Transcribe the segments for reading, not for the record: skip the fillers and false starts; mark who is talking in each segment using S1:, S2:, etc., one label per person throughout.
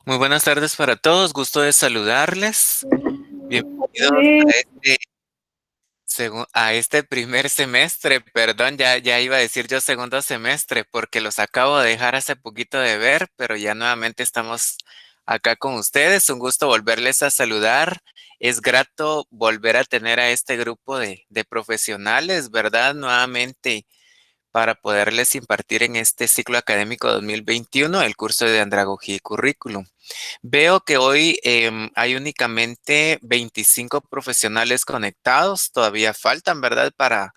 S1: Muy buenas tardes para todos, gusto de saludarles. Bienvenidos a
S2: Sí,
S1: este primer semestre, perdón, ya iba a decir yo segundo semestre, porque los acabo de dejar hace poquito de ver, pero ya nuevamente estamos acá con ustedes. Un gusto volverles a saludar. Es grato volver a tener a este grupo de profesionales, ¿verdad? Nuevamente para poderles impartir en este ciclo académico 2021 el curso de Andragogía y Currículum. Veo que hoy hay únicamente 25 profesionales conectados. Todavía faltan, ¿verdad? Para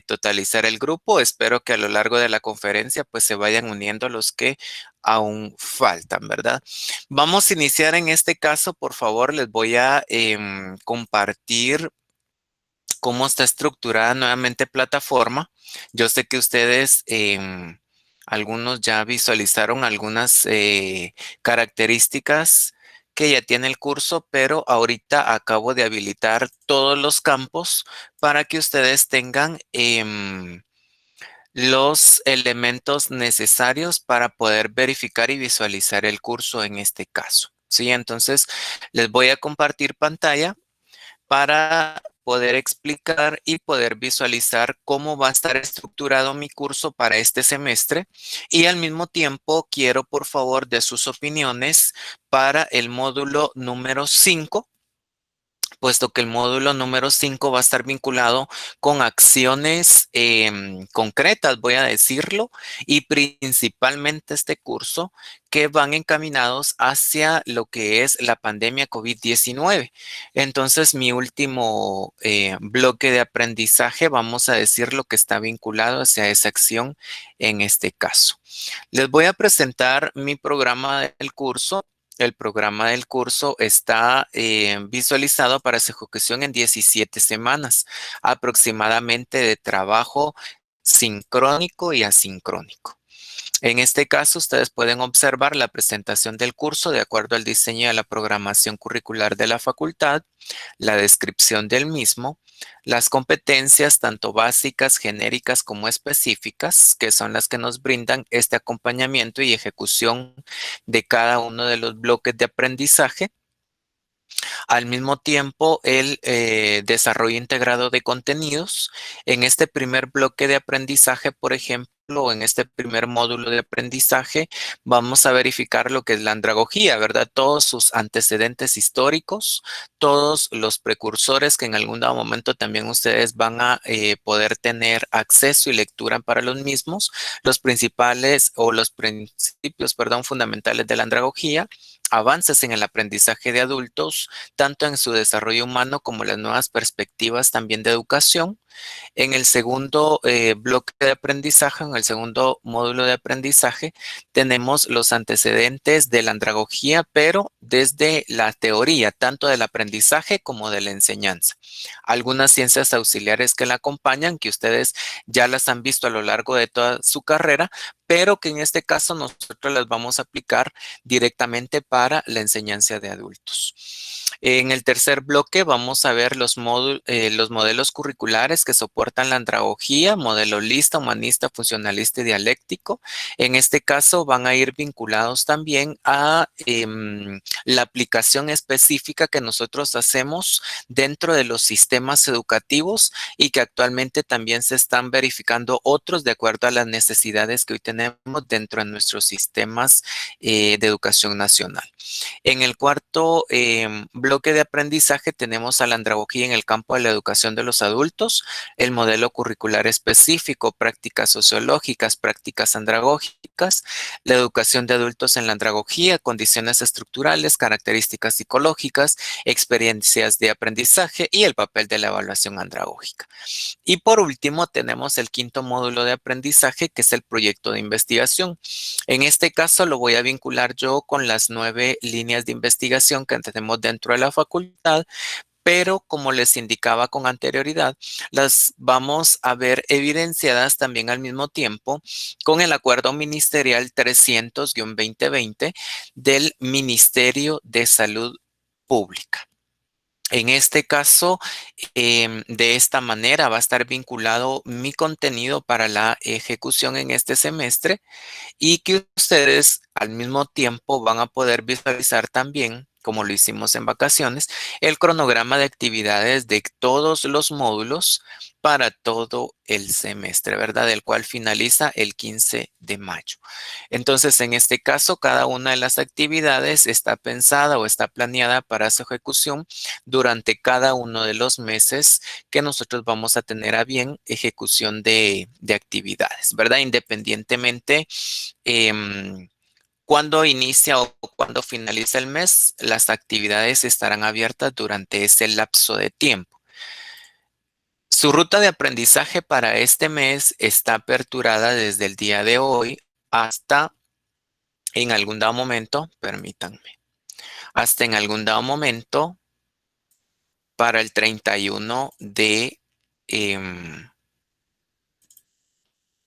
S1: totalizar el grupo. Espero que a lo largo de la conferencia pues se vayan uniendo los que aún faltan, ¿verdad? Vamos a iniciar en este caso. Por favor, les voy a compartir cómo está estructurada nuevamente plataforma. Yo sé que ustedes, algunos ya visualizaron algunas características que ya tiene el curso, pero ahorita acabo de habilitar todos los campos para que ustedes tengan los elementos necesarios para poder verificar y visualizar el curso en este caso. Sí, entonces les voy a compartir pantalla para poder explicar y poder visualizar cómo va a estar estructurado mi curso para este semestre y al mismo tiempo quiero por favor de sus opiniones para el módulo número 5, puesto que el módulo número 5 va a estar vinculado con acciones concretas, voy a decirlo, y principalmente este curso que van encaminados hacia lo que es la pandemia COVID-19. Entonces, mi último bloque de aprendizaje, vamos a decir lo que está vinculado hacia esa acción en este caso. Les voy a presentar mi programa del curso. El programa del curso está visualizado para su ejecución en 17 semanas aproximadamente de trabajo sincrónico y asincrónico. En este caso, ustedes pueden observar la presentación del curso de acuerdo al diseño de la programación curricular de la facultad, la descripción del mismo, las competencias tanto básicas, genéricas como específicas, que son las que nos brindan este acompañamiento y ejecución de cada uno de los bloques de aprendizaje. Al mismo tiempo, el desarrollo integrado de contenidos. En este primer bloque de aprendizaje, por ejemplo, en este primer módulo de aprendizaje, vamos a verificar lo que es la andragogía, ¿verdad? Todos sus antecedentes históricos, todos los precursores que en algún dado momento también ustedes van a poder tener acceso y lectura para los mismos, los principales o los principios, perdón, fundamentales de la andragogía, avances en el aprendizaje de adultos, tanto en su desarrollo humano como las nuevas perspectivas también de educación. En el segundo bloque de aprendizaje, en el segundo módulo de aprendizaje, tenemos los antecedentes de la andragogía, pero desde la teoría, tanto del aprendizaje como de la enseñanza. Algunas ciencias auxiliares que la acompañan, que ustedes ya las han visto a lo largo de toda su carrera, pero que en este caso nosotros las vamos a aplicar directamente para la enseñanza de adultos. En el tercer bloque vamos a ver los modelos curriculares que soportan la andragogía, modelo lista, humanista, funcionalista y dialéctico. En este caso van a ir vinculados también a la aplicación específica que nosotros hacemos dentro de los sistemas educativos y que actualmente también se están verificando otros de acuerdo a las necesidades que hoy tenemos dentro de nuestros sistemas de educación nacional. En el cuarto bloque de aprendizaje tenemos a la andragogía en el campo de la educación de los adultos, el modelo curricular específico, prácticas sociológicas, prácticas andragógicas, la educación de adultos en la andragogía, condiciones estructurales, características psicológicas, experiencias de aprendizaje y el papel de la evaluación andragógica. Y por último, tenemos el quinto módulo de aprendizaje, que es el proyecto de investigación. En este caso, lo voy a vincular yo con las 9 líneas de investigación que tenemos dentro de la facultad, pero como les indicaba con anterioridad, las vamos a ver evidenciadas también al mismo tiempo con el Acuerdo Ministerial 300-2020 del Ministerio de Salud Pública. En este caso, de esta manera va a estar vinculado mi contenido para la ejecución en este semestre y que ustedes al mismo tiempo van a poder visualizar también, como lo hicimos en vacaciones, el cronograma de actividades de todos los módulos para todo el semestre, ¿verdad? El cual finaliza el 15 de mayo. Entonces, en este caso, cada una de las actividades está pensada o está planeada para su ejecución durante cada uno de los meses que nosotros vamos a tener a bien ejecución de actividades, ¿verdad? Independientemente cuando inicia o cuando finaliza el mes, las actividades estarán abiertas durante ese lapso de tiempo. Su ruta de aprendizaje para este mes está aperturada desde el día de hoy hasta en algún dado momento, permítanme, hasta en algún dado momento para el 31 em,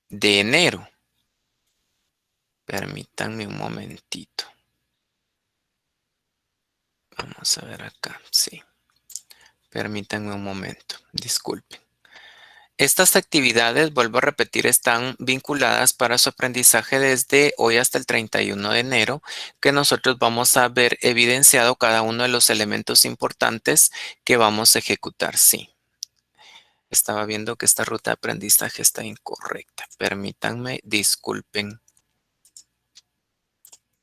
S1: de enero. Permítanme un momentito. Vamos a ver acá, sí. Permítanme un momento, disculpen. Estas actividades, vuelvo a repetir, están vinculadas para su aprendizaje desde hoy hasta el 31 de enero, que nosotros vamos a ver evidenciado cada uno de los elementos importantes que vamos a ejecutar. Sí, estaba viendo que esta ruta de aprendizaje está incorrecta. Permítanme, disculpen.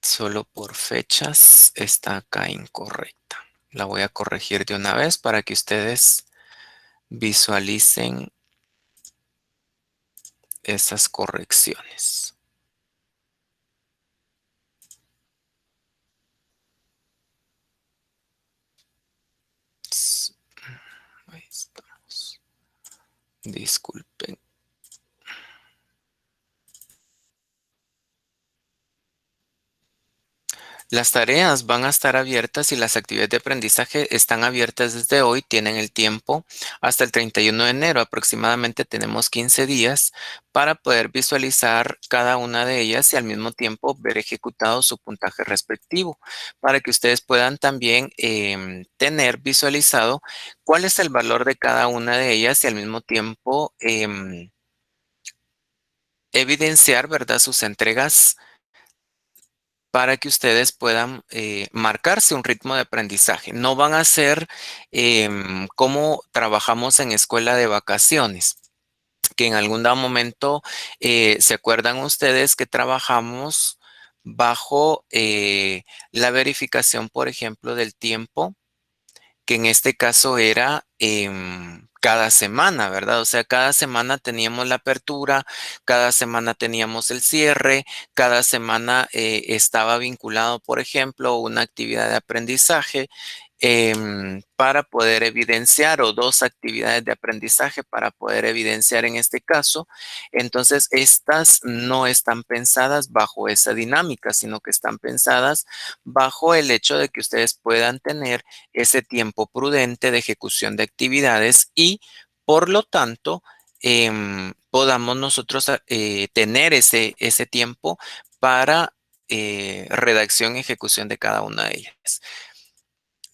S1: Solo por fechas está acá incorrecta. La voy a corregir de una vez para que ustedes visualicen esas correcciones. Ahí estamos. Disculpen. Las tareas van a estar abiertas y las actividades de aprendizaje están abiertas desde hoy, tienen el tiempo hasta el 31 de enero. Aproximadamente tenemos 15 días para poder visualizar cada una de ellas y al mismo tiempo ver ejecutado su puntaje respectivo, para que ustedes puedan también tener visualizado cuál es el valor de cada una de ellas y al mismo tiempo evidenciar, ¿verdad?, sus entregas para que ustedes puedan marcarse un ritmo de aprendizaje. No van a ser como trabajamos en escuela de vacaciones, que en algún dado momento se acuerdan ustedes que trabajamos bajo la verificación, por ejemplo, del tiempo que en este caso era cada semana, ¿verdad? O sea, cada semana teníamos la apertura, cada semana teníamos el cierre, cada semana estaba vinculado, por ejemplo, una actividad de aprendizaje para poder evidenciar o dos actividades de aprendizaje para poder evidenciar en este caso. Entonces, estas no están pensadas bajo esa dinámica, sino que están pensadas bajo el hecho de que ustedes puedan tener ese tiempo prudente de ejecución de actividades y, por lo tanto, podamos nosotros tener ese tiempo para redacción y ejecución de cada una de ellas.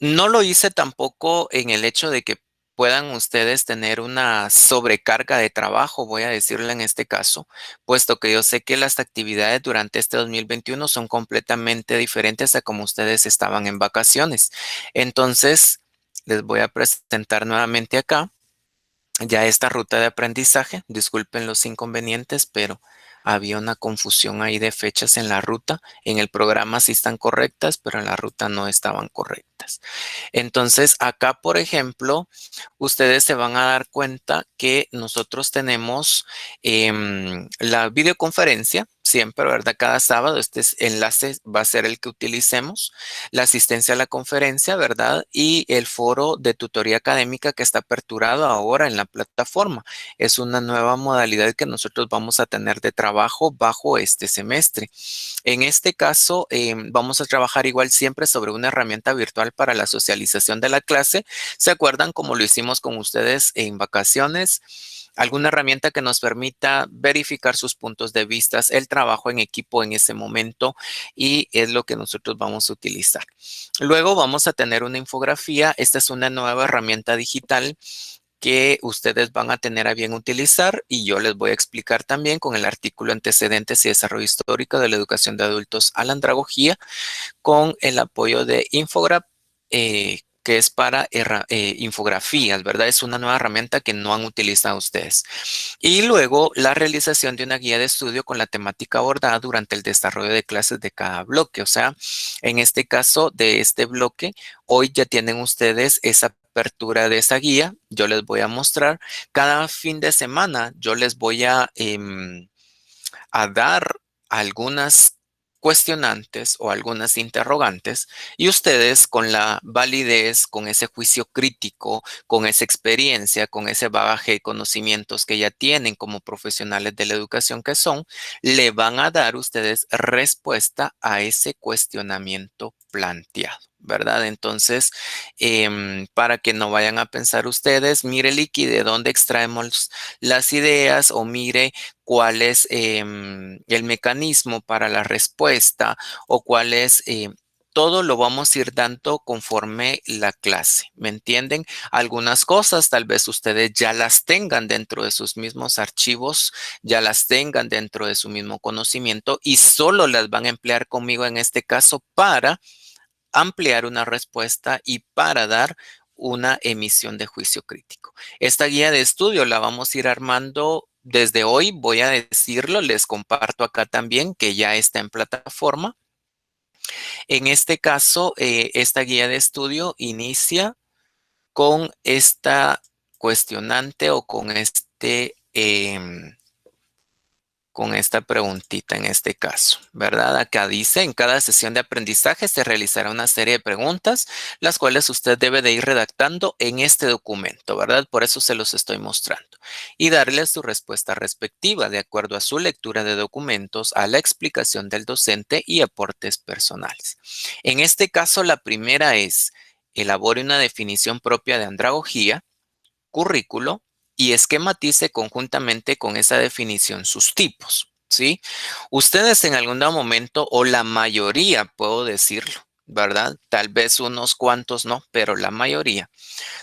S1: No lo hice tampoco en el hecho de que puedan ustedes tener una sobrecarga de trabajo, voy a decirle en este caso, puesto que yo sé que las actividades durante este 2021 son completamente diferentes a como ustedes estaban en vacaciones. Entonces, les voy a presentar nuevamente acá ya esta ruta de aprendizaje. Disculpen los inconvenientes, pero había una confusión ahí de fechas en la ruta. En el programa sí están correctas, pero en la ruta no estaban correctas. Entonces, acá, por ejemplo, ustedes se van a dar cuenta que nosotros tenemos la videoconferencia, siempre, ¿verdad? Cada sábado, este enlace va a ser el que utilicemos, la asistencia a la conferencia, ¿verdad? Y el foro de tutoría académica que está aperturado ahora en la plataforma. Es una nueva modalidad que nosotros vamos a tener de trabajo bajo este semestre. En este caso, vamos a trabajar igual siempre sobre una herramienta virtual para la socialización de la clase. ¿Se acuerdan cómo lo hicimos con ustedes en vacaciones? alguna herramienta que nos permita verificar sus puntos de vista, el trabajo en equipo en ese momento y es lo que nosotros vamos a utilizar. Luego vamos a tener una infografía. Esta es una nueva herramienta digital que ustedes van a tener a bien utilizar y yo les voy a explicar también con el artículo Antecedentes y Desarrollo Histórico de la Educación de Adultos a la Andragogía con el apoyo de Infograph, que es para infografías, ¿verdad? Es una nueva herramienta que no han utilizado ustedes. Y luego la realización de una guía de estudio con la temática abordada durante el desarrollo de clases de cada bloque. O sea, en este caso de este bloque, hoy ya tienen ustedes esa apertura de esa guía. Yo les voy a mostrar. Cada fin de semana yo les voy a dar algunas cuestionantes o algunas interrogantes y ustedes con la validez, con ese juicio crítico, con esa experiencia, con ese bagaje de conocimientos que ya tienen como profesionales de la educación que son, le van a dar ustedes respuesta a ese cuestionamiento planteado, ¿verdad? Entonces, para que no vayan a pensar ustedes, mire Licky, ¿de dónde extraemos las ideas? O mire cuál es el mecanismo para la respuesta o cuál es, todo lo vamos a ir dando conforme la clase, ¿me entienden? Algunas cosas tal vez ustedes ya las tengan dentro de sus mismos archivos, ya las tengan dentro de su mismo conocimiento y solo las van a emplear conmigo en este caso para ampliar una respuesta y para dar una emisión de juicio crítico. Esta guía de estudio la vamos a ir armando desde hoy, voy a decirlo, les comparto acá también que ya está en plataforma. En este caso, esta guía de estudio inicia con esta cuestionante o con esta preguntita en este caso, ¿verdad? Acá dice, en cada sesión de aprendizaje se realizará una serie de preguntas, las cuales usted debe de ir redactando en este documento, ¿verdad? Por eso se los estoy mostrando. Y darle su respuesta respectiva de acuerdo a su lectura de documentos, a la explicación del docente y aportes personales. En este caso, la primera es, elabore una definición propia de andragogía, currículo y esquematice conjuntamente con esa definición sus tipos, ¿sí? Ustedes en algún momento, o la mayoría, puedo decirlo, ¿verdad? Tal vez unos cuantos no, pero la mayoría.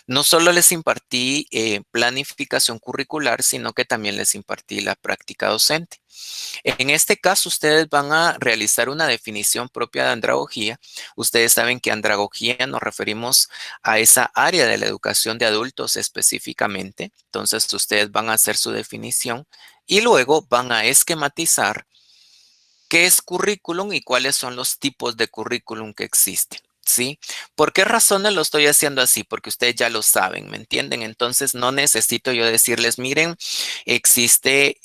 S1: No solo les impartí planificación curricular, sino que también les impartí la práctica docente. En este caso, ustedes van a realizar una definición propia de andragogía. Ustedes saben que andragogía nos referimos a esa área de la educación de adultos específicamente. Entonces, ustedes van a hacer su definición y luego van a esquematizar qué es currículum y cuáles son los tipos de currículum que existen. ¿Sí? ¿Por qué razones lo estoy haciendo así? Porque ustedes ya lo saben, ¿me entienden? Entonces no necesito yo decirles, miren, existe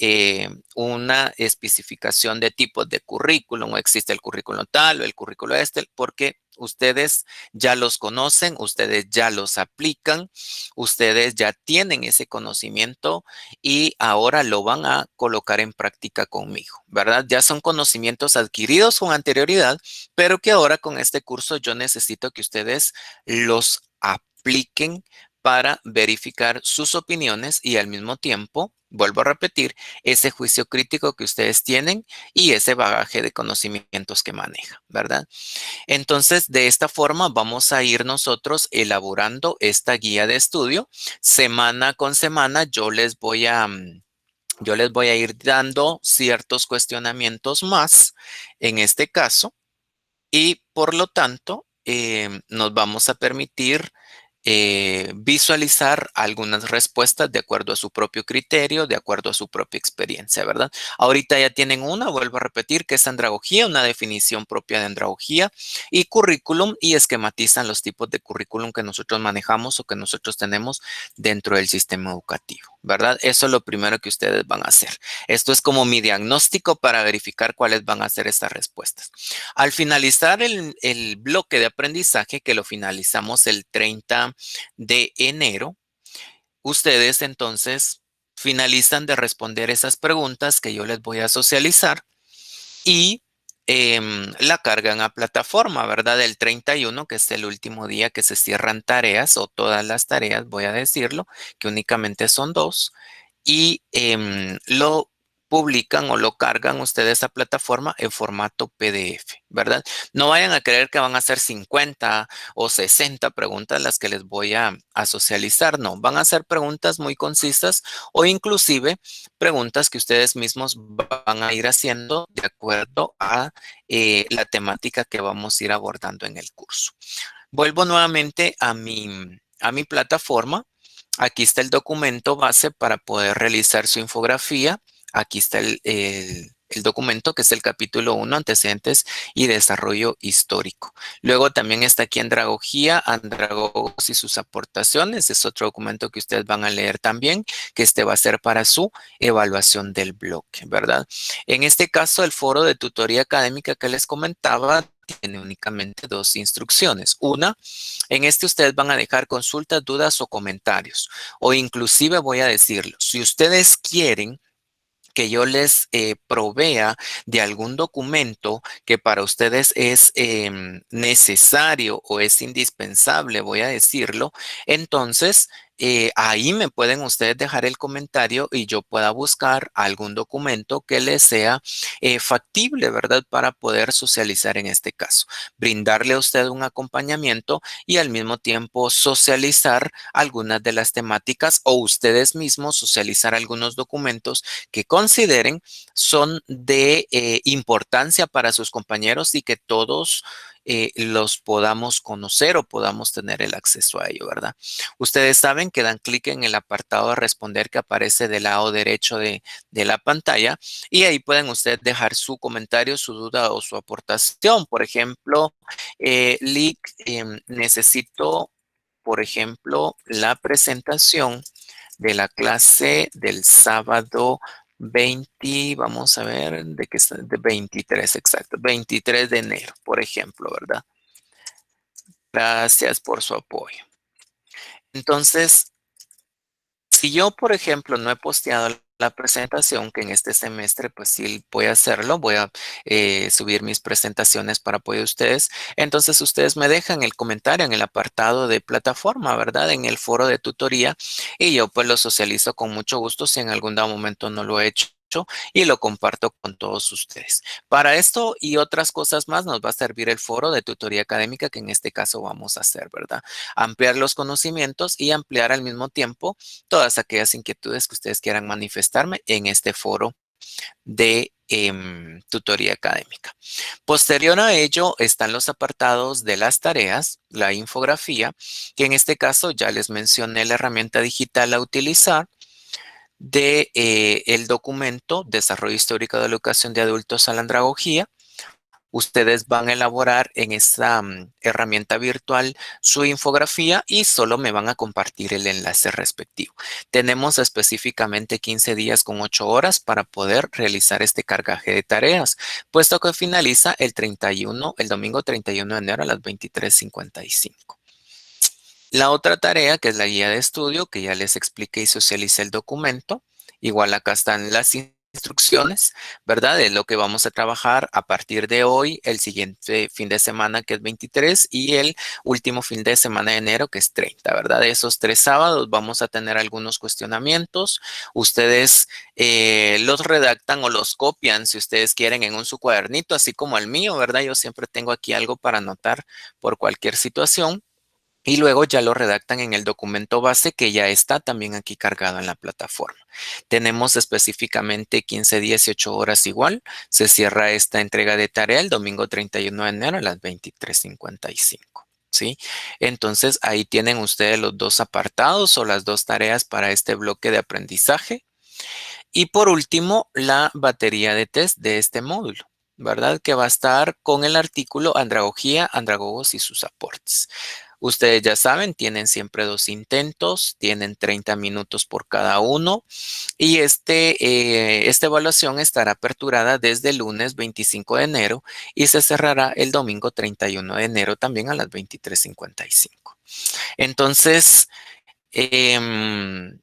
S1: una especificación de tipos de currículum, o existe el currículum tal o el currículum este, porque ustedes ya los conocen, ustedes ya los aplican, ustedes ya tienen ese conocimiento y ahora lo van a colocar en práctica conmigo, ¿verdad? Ya son conocimientos adquiridos con anterioridad, pero que ahora con este curso yo necesito que ustedes los apliquen para verificar sus opiniones y al mismo tiempo, vuelvo a repetir, ese juicio crítico que ustedes tienen y ese bagaje de conocimientos que manejan, ¿verdad? Entonces, de esta forma vamos a ir nosotros elaborando esta guía de estudio. Semana con semana yo les voy a ir dando ciertos cuestionamientos más en este caso y por lo tanto nos vamos a permitir visualizar algunas respuestas de acuerdo a su propio criterio, de acuerdo a su propia experiencia, ¿verdad? Ahorita ya tienen una, vuelvo a repetir, que es andragogía, una definición propia de andragogía y currículum y esquematizan los tipos de currículum que nosotros manejamos o que nosotros tenemos dentro del sistema educativo, ¿verdad? Eso es lo primero que ustedes van a hacer. Esto es como mi diagnóstico para verificar cuáles van a ser estas respuestas. Al finalizar el bloque de aprendizaje, que lo finalizamos el 30 de enero, ustedes entonces finalizan de responder esas preguntas que yo les voy a socializar y la cargan a plataforma, ¿verdad? El 31, que es el último día que se cierran tareas o todas las tareas, voy a decirlo, que únicamente son dos. y lo publican o lo cargan ustedes a plataforma en formato PDF, ¿verdad? No vayan a creer que van a hacer 50 o 60 preguntas las que les voy a socializar, no. Van a ser preguntas muy concisas o inclusive preguntas que ustedes mismos van a ir haciendo de acuerdo a la temática que vamos a ir abordando en el curso. Vuelvo nuevamente a mi plataforma. Aquí está el documento base para poder realizar su infografía. Aquí está el documento que es el capítulo 1, antecedentes y desarrollo histórico. Luego también está aquí andragogía, andragogos y sus aportaciones. Es otro documento que ustedes van a leer también, que este va a ser para su evaluación del bloque, ¿verdad? En este caso, el foro de tutoría académica que les comentaba tiene únicamente dos instrucciones. Una, en este ustedes van a dejar consultas, dudas o comentarios. O inclusive voy a decirlo, si ustedes quieren que yo les provea de algún documento que para ustedes es necesario o es indispensable, voy a decirlo, entonces ahí me pueden ustedes dejar el comentario y yo pueda buscar algún documento que les sea factible, ¿verdad? Para poder socializar en este caso, brindarle a usted un acompañamiento y al mismo tiempo socializar algunas de las temáticas o ustedes mismos socializar algunos documentos que consideren son de importancia para sus compañeros y que todos los podamos conocer o podamos tener el acceso a ello, ¿verdad? Ustedes saben que dan clic en el apartado de responder que aparece del lado derecho de la pantalla y ahí pueden ustedes dejar su comentario, su duda o su aportación. Por ejemplo, Lick, necesito, por ejemplo, la presentación de la clase del sábado 20, vamos a ver, de qué está, de 23, exacto, 23 de enero, por ejemplo, ¿verdad? Gracias por su apoyo. Entonces, si yo, por ejemplo, no he posteado la presentación, que en este semestre, pues sí voy a hacerlo, voy a subir mis presentaciones para apoyo de ustedes, entonces ustedes me dejan el comentario en el apartado de plataforma, ¿verdad? En el foro de tutoría y yo pues lo socializo con mucho gusto si en algún dado momento no lo he hecho y lo comparto con todos ustedes. Para esto y otras cosas más nos va a servir el foro de tutoría académica que en este caso vamos a hacer, ¿verdad? Ampliar los conocimientos y ampliar al mismo tiempo todas aquellas inquietudes que ustedes quieran manifestarme en este foro de tutoría académica. Posterior a ello están los apartados de las tareas, la infografía, que en este caso ya les mencioné la herramienta digital a utilizar de el documento Desarrollo Histórico de la Educación de Adultos a la Andragogía. Ustedes van a elaborar en esta herramienta virtual su infografía y solo me van a compartir el enlace respectivo. Tenemos específicamente 15 días con 8 horas para poder realizar este cargaje de tareas, puesto que finaliza el domingo 31 de enero a las 23:55. La otra tarea, que es la guía de estudio, que ya les expliqué y socialicé el documento. Igual acá están las instrucciones, ¿verdad? De lo que vamos a trabajar a partir de hoy, el siguiente fin de semana, que es 23, y el último fin de semana de enero, que es 30, ¿verdad? De esos 3 sábados vamos a tener algunos cuestionamientos. Ustedes los redactan o los copian, si ustedes quieren, en su cuadernito, así como el mío, ¿verdad? Yo siempre tengo aquí algo para anotar por cualquier situación. Y luego ya lo redactan en el documento base que ya está también aquí cargado en la plataforma. Tenemos específicamente 15 días y 8 horas igual. Se cierra esta entrega de tarea el domingo 31 de enero a las 23:55. ¿Sí? Entonces ahí tienen ustedes los dos apartados o las dos tareas para este bloque de aprendizaje. Y por último, la batería de test de este módulo, ¿verdad? Que va a estar con el artículo Andragogía, Andragogos y sus aportes. Ustedes ya saben, tienen siempre 2 intentos, tienen 30 minutos por cada uno y esta evaluación estará aperturada desde el lunes 25 de enero y se cerrará el domingo 31 de enero también a las 23:55. Entonces, em,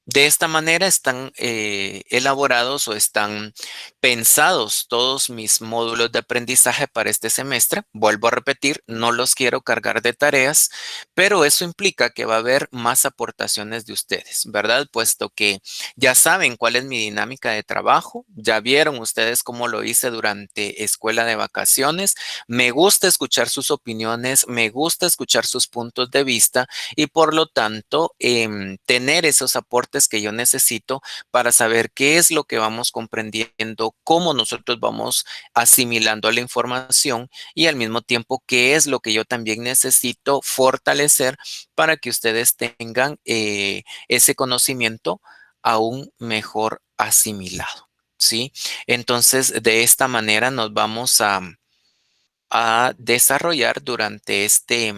S1: De esta manera están elaborados o están pensados todos mis módulos de aprendizaje para este semestre. Vuelvo a repetir, no los quiero cargar de tareas, pero eso implica que va a haber más aportaciones de ustedes, ¿verdad? Puesto que ya saben cuál es mi dinámica de trabajo, ya vieron ustedes cómo lo hice durante escuela de vacaciones. Me gusta escuchar sus opiniones, me gusta escuchar sus puntos de vista y por lo tanto tener esos aportes que yo necesito para saber qué es lo que vamos comprendiendo, cómo nosotros vamos asimilando la información y al mismo tiempo qué es lo que yo también necesito fortalecer para que ustedes tengan ese conocimiento aún mejor asimilado. ¿Sí? Entonces, de esta manera nos vamos a desarrollar durante este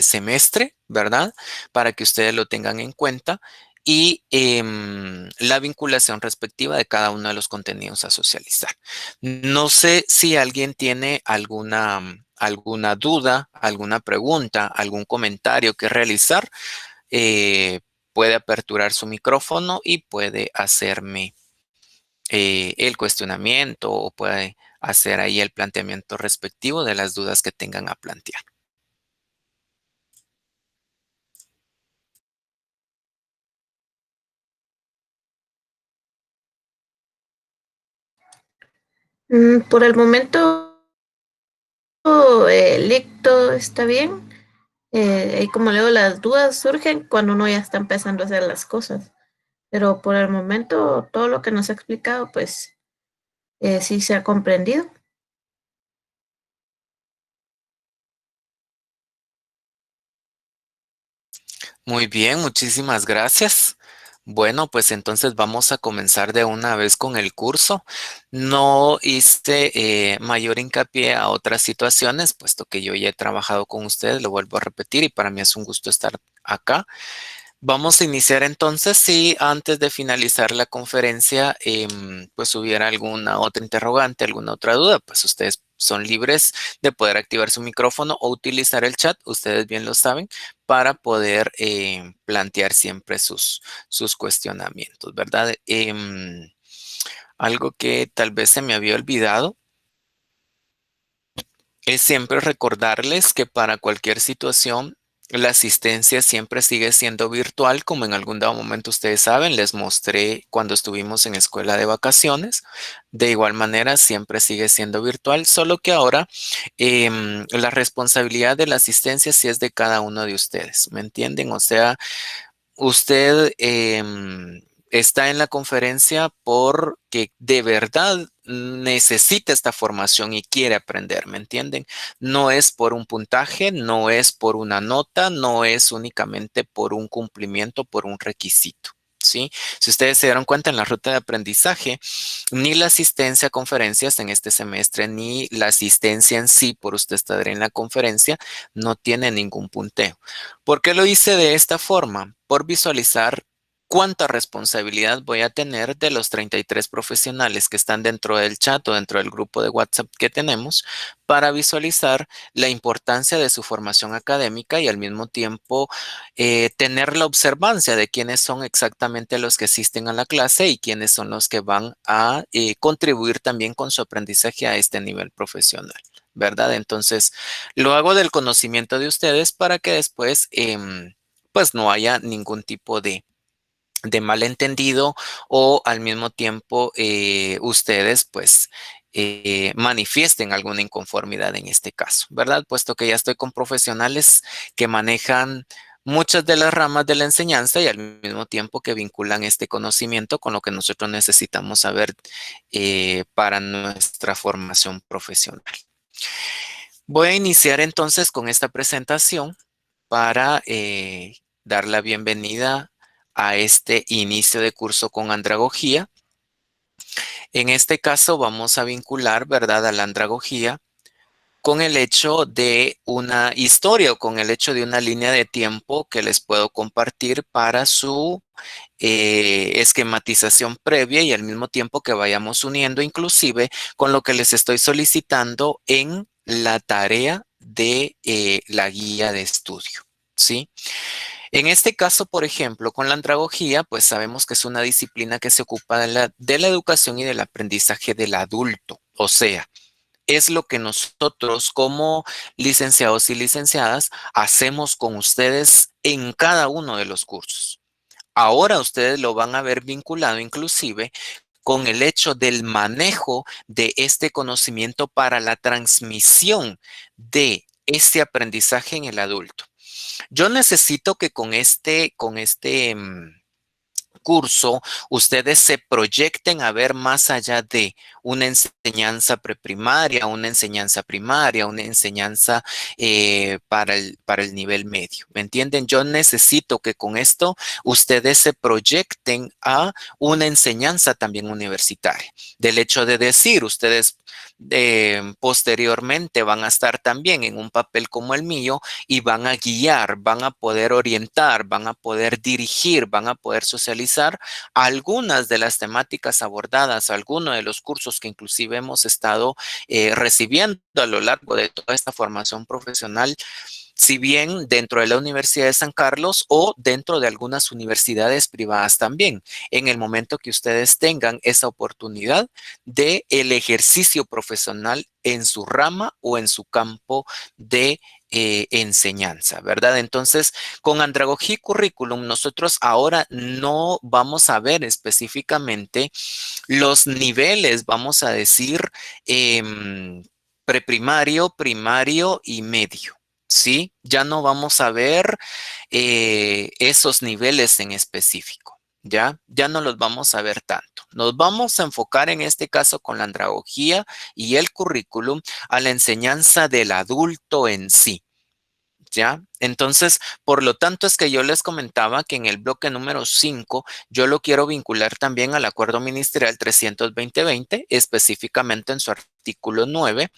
S1: semestre, ¿verdad? Para que ustedes lo tengan en cuenta y la vinculación respectiva de cada uno de los contenidos a socializar. No sé si alguien tiene alguna duda, alguna pregunta, algún comentario que realizar. eh, Puede aperturar su micrófono y puede hacerme el cuestionamiento o puede hacer ahí el planteamiento respectivo de las dudas que tengan a plantear.
S2: Por el momento, Lick, todo está bien. Y como leo, las dudas surgen cuando uno ya está empezando a hacer las cosas. Pero por el momento, todo lo que nos ha explicado, pues sí se ha comprendido.
S1: Muy bien, muchísimas gracias. Bueno, pues entonces vamos a comenzar de una vez con el curso. No hice mayor hincapié a otras situaciones, puesto que yo ya he trabajado con ustedes, lo vuelvo a repetir y para mí es un gusto estar acá. Vamos a iniciar entonces. Si antes de finalizar la conferencia, pues hubiera alguna otra interrogante, alguna otra duda, pues ustedes son libres de poder activar su micrófono o utilizar el chat, ustedes bien lo saben, para poder plantear siempre sus cuestionamientos, ¿verdad? Algo que tal vez se me había olvidado es siempre recordarles que para cualquier situación, la asistencia siempre sigue siendo virtual, como en algún dado momento ustedes saben, les mostré cuando estuvimos en escuela de vacaciones. De igual manera, siempre sigue siendo virtual, solo que ahora la responsabilidad de la asistencia sí es de cada uno de ustedes, ¿me entienden? O sea, usted está en la conferencia porque de verdad necesita esta formación y quiere aprender, ¿me entienden? No es por un puntaje, no es por una nota, no es únicamente por un cumplimiento, por un requisito. ¿Sí? Si ustedes se dieron cuenta en la ruta de aprendizaje, ni la asistencia a conferencias en este semestre, ni la asistencia en sí por usted estar en la conferencia, no tiene ningún punteo. ¿Por qué lo hice de esta forma? Por visualizar cuánta responsabilidad voy a tener de los 33 profesionales que están dentro del chat o dentro del grupo de WhatsApp que tenemos para visualizar la importancia de su formación académica y al mismo tiempo tener la observancia de quiénes son exactamente los que asisten a la clase y quiénes son los que van a contribuir también con su aprendizaje a este nivel profesional, ¿verdad? Entonces, lo hago del conocimiento de ustedes para que después, pues no haya ningún tipo de malentendido o al mismo tiempo ustedes, pues, manifiesten alguna inconformidad en este caso, ¿verdad? Puesto que ya estoy con profesionales que manejan muchas de las ramas de la enseñanza y al mismo tiempo que vinculan este conocimiento con lo que nosotros necesitamos saber para nuestra formación profesional. Voy a iniciar entonces con esta presentación para dar la bienvenida a este inicio de curso con andragogía. En este caso vamos a vincular, ¿verdad?, a la andragogía con el hecho de una historia o con el hecho de una línea de tiempo que les puedo compartir para su esquematización previa y al mismo tiempo que vayamos uniendo inclusive con lo que les estoy solicitando en la tarea de la guía de estudio, ¿sí? En este caso, por ejemplo, con la andragogía, pues sabemos que es una disciplina que se ocupa de la educación y del aprendizaje del adulto. O sea, es lo que nosotros como licenciados y licenciadas hacemos con ustedes en cada uno de los cursos. Ahora ustedes lo van a ver vinculado inclusive con el hecho del manejo de este conocimiento para la transmisión de este aprendizaje en el adulto. Yo necesito que con este curso, ustedes se proyecten a ver más allá de una enseñanza preprimaria, una enseñanza primaria, una enseñanza para el nivel medio. ¿Me entienden? Yo necesito que con esto ustedes se proyecten a una enseñanza también universitaria. Del hecho de decir, ustedes posteriormente van a estar también en un papel como el mío y van a guiar, van a poder orientar, van a poder dirigir, van a poder socializar algunas de las temáticas abordadas, algunos de los cursos que inclusive hemos estado recibiendo a lo largo de toda esta formación profesional, si bien dentro de la Universidad de San Carlos o dentro de algunas universidades privadas también, en el momento que ustedes tengan esa oportunidad de el ejercicio profesional en su rama o en su campo de enseñanza, ¿verdad? Entonces, con Andragogía y Currículum, nosotros ahora no vamos a ver específicamente los niveles, vamos a decir, preprimario, primario y medio. ¿Sí? Ya no vamos a ver esos niveles en específico, ¿ya? Ya no los vamos a ver tanto. Nos vamos a enfocar en este caso con la andragogía y el currículum a la enseñanza del adulto en sí. ¿Ya? Entonces, por lo tanto, es que yo les comentaba que en el bloque número 5 yo lo quiero vincular también al Acuerdo Ministerial 320-20, específicamente en su artículo 9,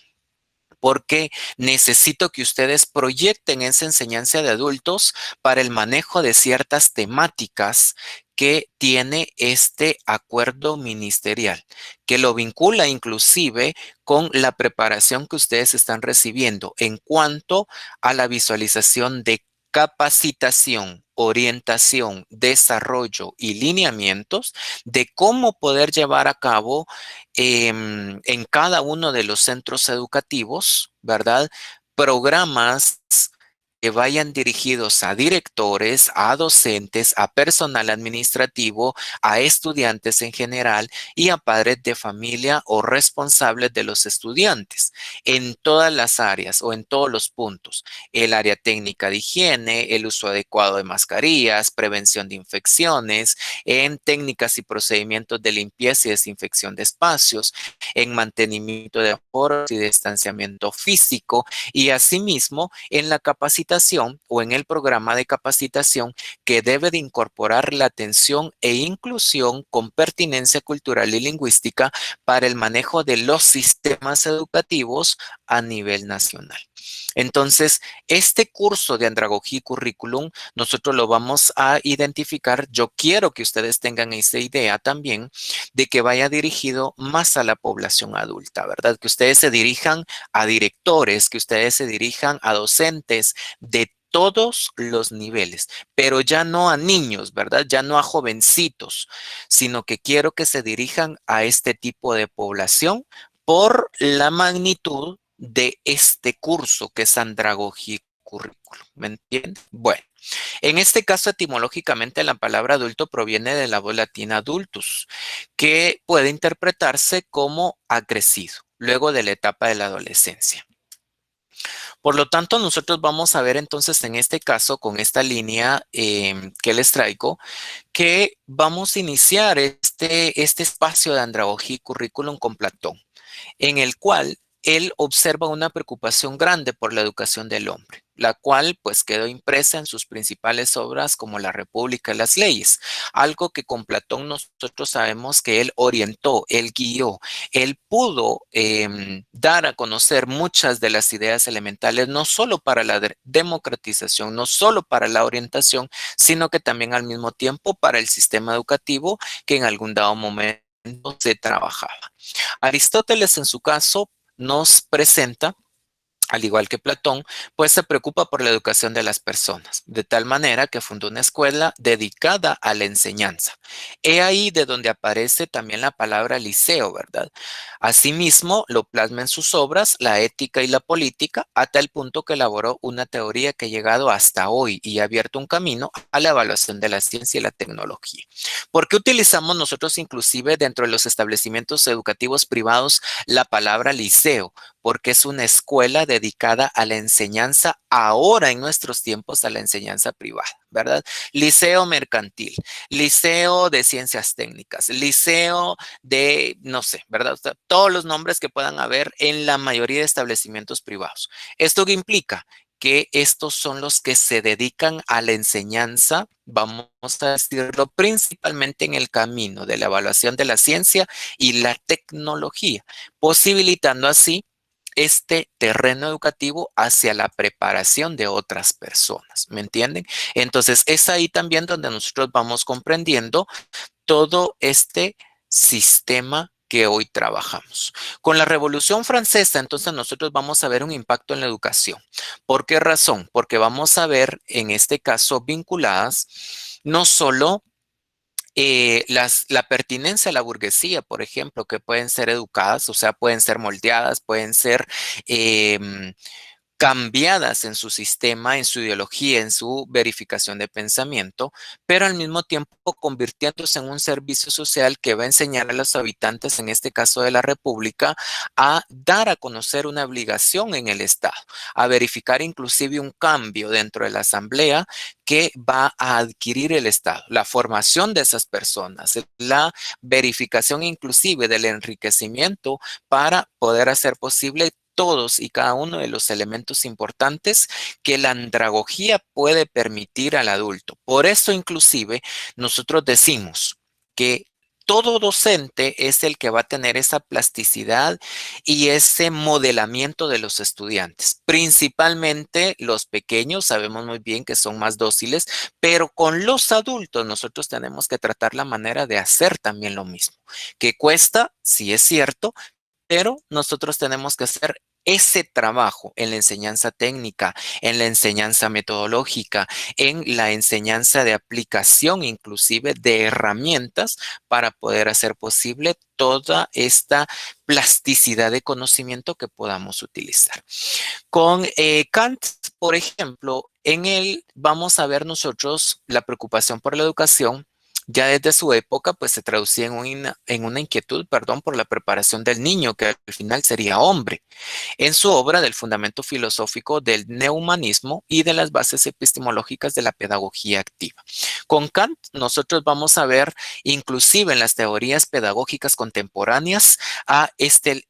S1: porque necesito que ustedes proyecten esa enseñanza de adultos para el manejo de ciertas temáticas que tiene este acuerdo ministerial, que lo vincula inclusive con la preparación que ustedes están recibiendo en cuanto a la visualización de capacitación, orientación, desarrollo y lineamientos de cómo poder llevar a cabo en cada uno de los centros educativos, ¿verdad? Programas que vayan dirigidos a directores, a docentes, a personal administrativo, a estudiantes en general y a padres de familia o responsables de los estudiantes en todas las áreas o en todos los puntos. El área técnica de higiene, el uso adecuado de mascarillas, prevención de infecciones, en técnicas y procedimientos de limpieza y desinfección de espacios, en mantenimiento de aforos y distanciamiento físico y asimismo en la capacitación o en el programa de capacitación que debe de incorporar la atención e inclusión con pertinencia cultural y lingüística para el manejo de los sistemas educativos a nivel nacional. Entonces, este curso de andragogía y currículum, nosotros lo vamos a identificar. Yo quiero que ustedes tengan esa idea también de que vaya dirigido más a la población adulta, ¿verdad? Que ustedes se dirijan a directores, que ustedes se dirijan a docentes de todos los niveles, pero ya no a niños, ¿verdad? Ya no a jovencitos, sino que quiero que se dirijan a este tipo de población por la magnitud de este curso que es andragogía y currículum. ¿Me entienden? Bueno, en este caso etimológicamente la palabra adulto proviene de la voz latina adultus, que puede interpretarse como acrecido, luego de la etapa de la adolescencia. Por lo tanto, nosotros vamos a ver entonces en este caso con esta línea que les traigo, que vamos a iniciar este espacio de andragogía y currículum con Platón, en el cual él observa una preocupación grande por la educación del hombre, la cual pues quedó impresa en sus principales obras como La República y las Leyes, algo que con Platón nosotros sabemos que él orientó, él guió, él pudo dar a conocer muchas de las ideas elementales, no solo para la democratización, no solo para la orientación, sino que también al mismo tiempo para el sistema educativo que en algún dado momento se trabajaba. Aristóteles en su caso nos presenta al igual que Platón, pues se preocupa por la educación de las personas, de tal manera que fundó una escuela dedicada a la enseñanza. He ahí de donde aparece también la palabra liceo, ¿verdad? Asimismo, lo plasma en sus obras, la ética y la política, hasta el punto que elaboró una teoría que ha llegado hasta hoy y ha abierto un camino a la evaluación de la ciencia y la tecnología. ¿Por qué utilizamos nosotros inclusive dentro de los establecimientos educativos privados la palabra liceo? Porque es una escuela dedicada a la enseñanza ahora en nuestros tiempos, a la enseñanza privada, ¿verdad? Liceo mercantil, liceo de ciencias técnicas, liceo de, no sé, ¿verdad? O sea, todos los nombres que puedan haber en la mayoría de establecimientos privados. ¿Esto qué implica? Que estos son los que se dedican a la enseñanza, vamos a decirlo, principalmente en el camino de la evaluación de la ciencia y la tecnología, posibilitando así este terreno educativo hacia la preparación de otras personas, ¿me entienden? Entonces, es ahí también donde nosotros vamos comprendiendo todo este sistema que hoy trabajamos. Con la Revolución Francesa, entonces nosotros vamos a ver un impacto en la educación. ¿Por qué razón? Porque vamos a ver en este caso vinculadas no solo la pertinencia a la burguesía, por ejemplo, que pueden ser educadas, o sea, pueden ser moldeadas, pueden ser em, cambiadas en su sistema, en su ideología, en su verificación de pensamiento, pero al mismo tiempo convirtiéndose en un servicio social que va a enseñar a los habitantes, en este caso de la República, a dar a conocer una obligación en el Estado, a verificar inclusive un cambio dentro de la Asamblea que va a adquirir el Estado, la formación de esas personas, la verificación inclusive del enriquecimiento para poder hacer posible todos y cada uno de los elementos importantes que la andragogía puede permitir al adulto. Por eso inclusive nosotros decimos que todo docente es el que va a tener esa plasticidad y ese modelamiento de los estudiantes. Principalmente los pequeños, sabemos muy bien que son más dóciles, pero con los adultos nosotros tenemos que tratar la manera de hacer también lo mismo. Que cuesta, sí es cierto, pero nosotros tenemos que hacer ese trabajo en la enseñanza técnica, en la enseñanza metodológica, en la enseñanza de aplicación inclusive de herramientas para poder hacer posible toda esta plasticidad de conocimiento que podamos utilizar. Con Kant, por ejemplo, en él vamos a ver nosotros la preocupación por la educación. Ya desde su época, pues se traducía en una inquietud, perdón, por la preparación del niño, que al final sería hombre, en su obra del fundamento filosófico del neumanismo y de las bases epistemológicas de la pedagogía activa. Con Kant, nosotros vamos a ver, inclusive en las teorías pedagógicas contemporáneas, a este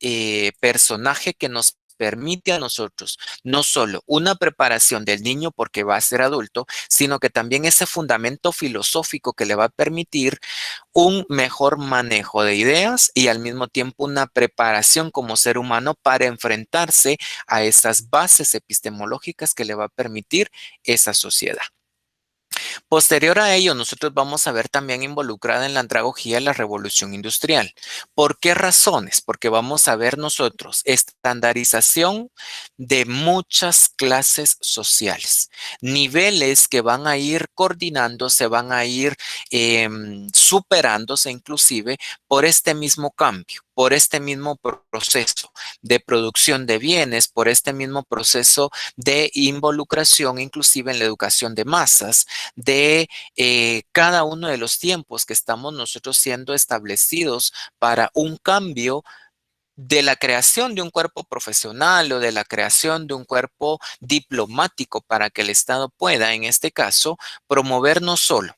S1: personaje que nos permite a nosotros no solo una preparación del niño porque va a ser adulto, sino que también ese fundamento filosófico que le va a permitir un mejor manejo de ideas y al mismo tiempo una preparación como ser humano para enfrentarse a esas bases epistemológicas que le va a permitir esa sociedad. Posterior a ello, nosotros vamos a ver también involucrada en la andragogía la revolución industrial. ¿Por qué razones? Porque vamos a ver nosotros estandarización de muchas clases sociales, niveles que van a ir coordinándose, van a ir superándose inclusive por este mismo cambio, por este mismo proceso de producción de bienes, por este mismo proceso de involucración inclusive en la educación de masas, de cada uno de los tiempos que estamos nosotros siendo establecidos para un cambio de la creación de un cuerpo profesional o de la creación de un cuerpo diplomático para que el Estado pueda, en este caso, promover no solo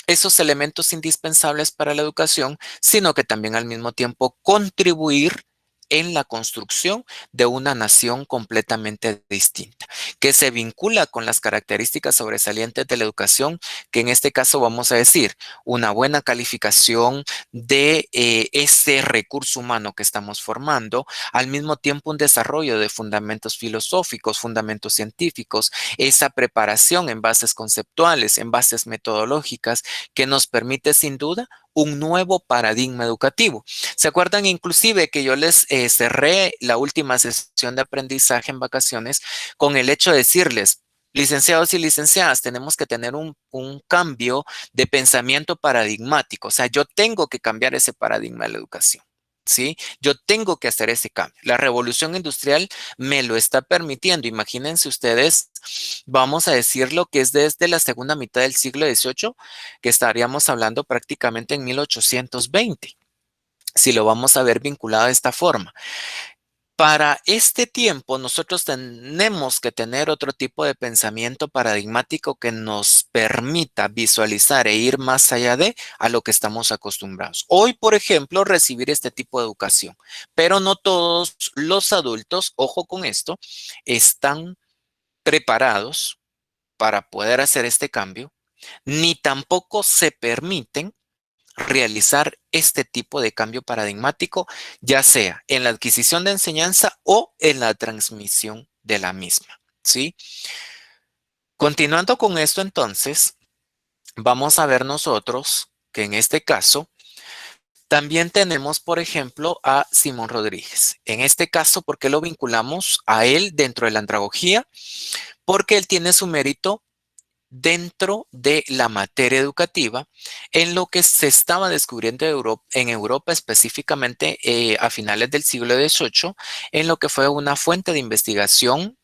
S1: esos elementos indispensables para la educación, sino que también al mismo tiempo contribuir en la construcción de una nación completamente distinta, que se vincula con las características sobresalientes de la educación, que en este caso vamos a decir una buena calificación de ese recurso humano que estamos formando, al mismo tiempo un desarrollo de fundamentos filosóficos, fundamentos científicos, esa preparación en bases conceptuales, en bases metodológicas, que nos permite sin duda un nuevo paradigma educativo. ¿Se acuerdan inclusive que yo les cerré la última sesión de aprendizaje en vacaciones con el hecho de decirles, licenciados y licenciadas, tenemos que tener un cambio de pensamiento paradigmático? O sea, yo tengo que cambiar ese paradigma de la educación. ¿Sí? Yo tengo que hacer ese cambio. La revolución industrial me lo está permitiendo. Imagínense ustedes, vamos a decirlo que es desde la segunda mitad del siglo XVIII, que estaríamos hablando prácticamente en 1820, si lo vamos a ver vinculado de esta forma. Para este tiempo, nosotros tenemos que tener otro tipo de pensamiento paradigmático que nos permita visualizar e ir más allá de a lo que estamos acostumbrados. Hoy, por ejemplo, recibir este tipo de educación, pero no todos los adultos, ojo con esto, están preparados para poder hacer este cambio, ni tampoco se permiten realizar este tipo de cambio paradigmático, ya sea en la adquisición de enseñanza o en la transmisión de la misma, ¿sí? Continuando con esto, entonces, vamos a ver nosotros que en este caso también tenemos, por ejemplo, a Simón Rodríguez. En este caso, ¿por qué lo vinculamos a él dentro de la andragogía? Porque él tiene su mérito dentro de la materia educativa en lo que se estaba descubriendo en Europa específicamente a finales del siglo XVIII, en lo que fue una fuente de investigación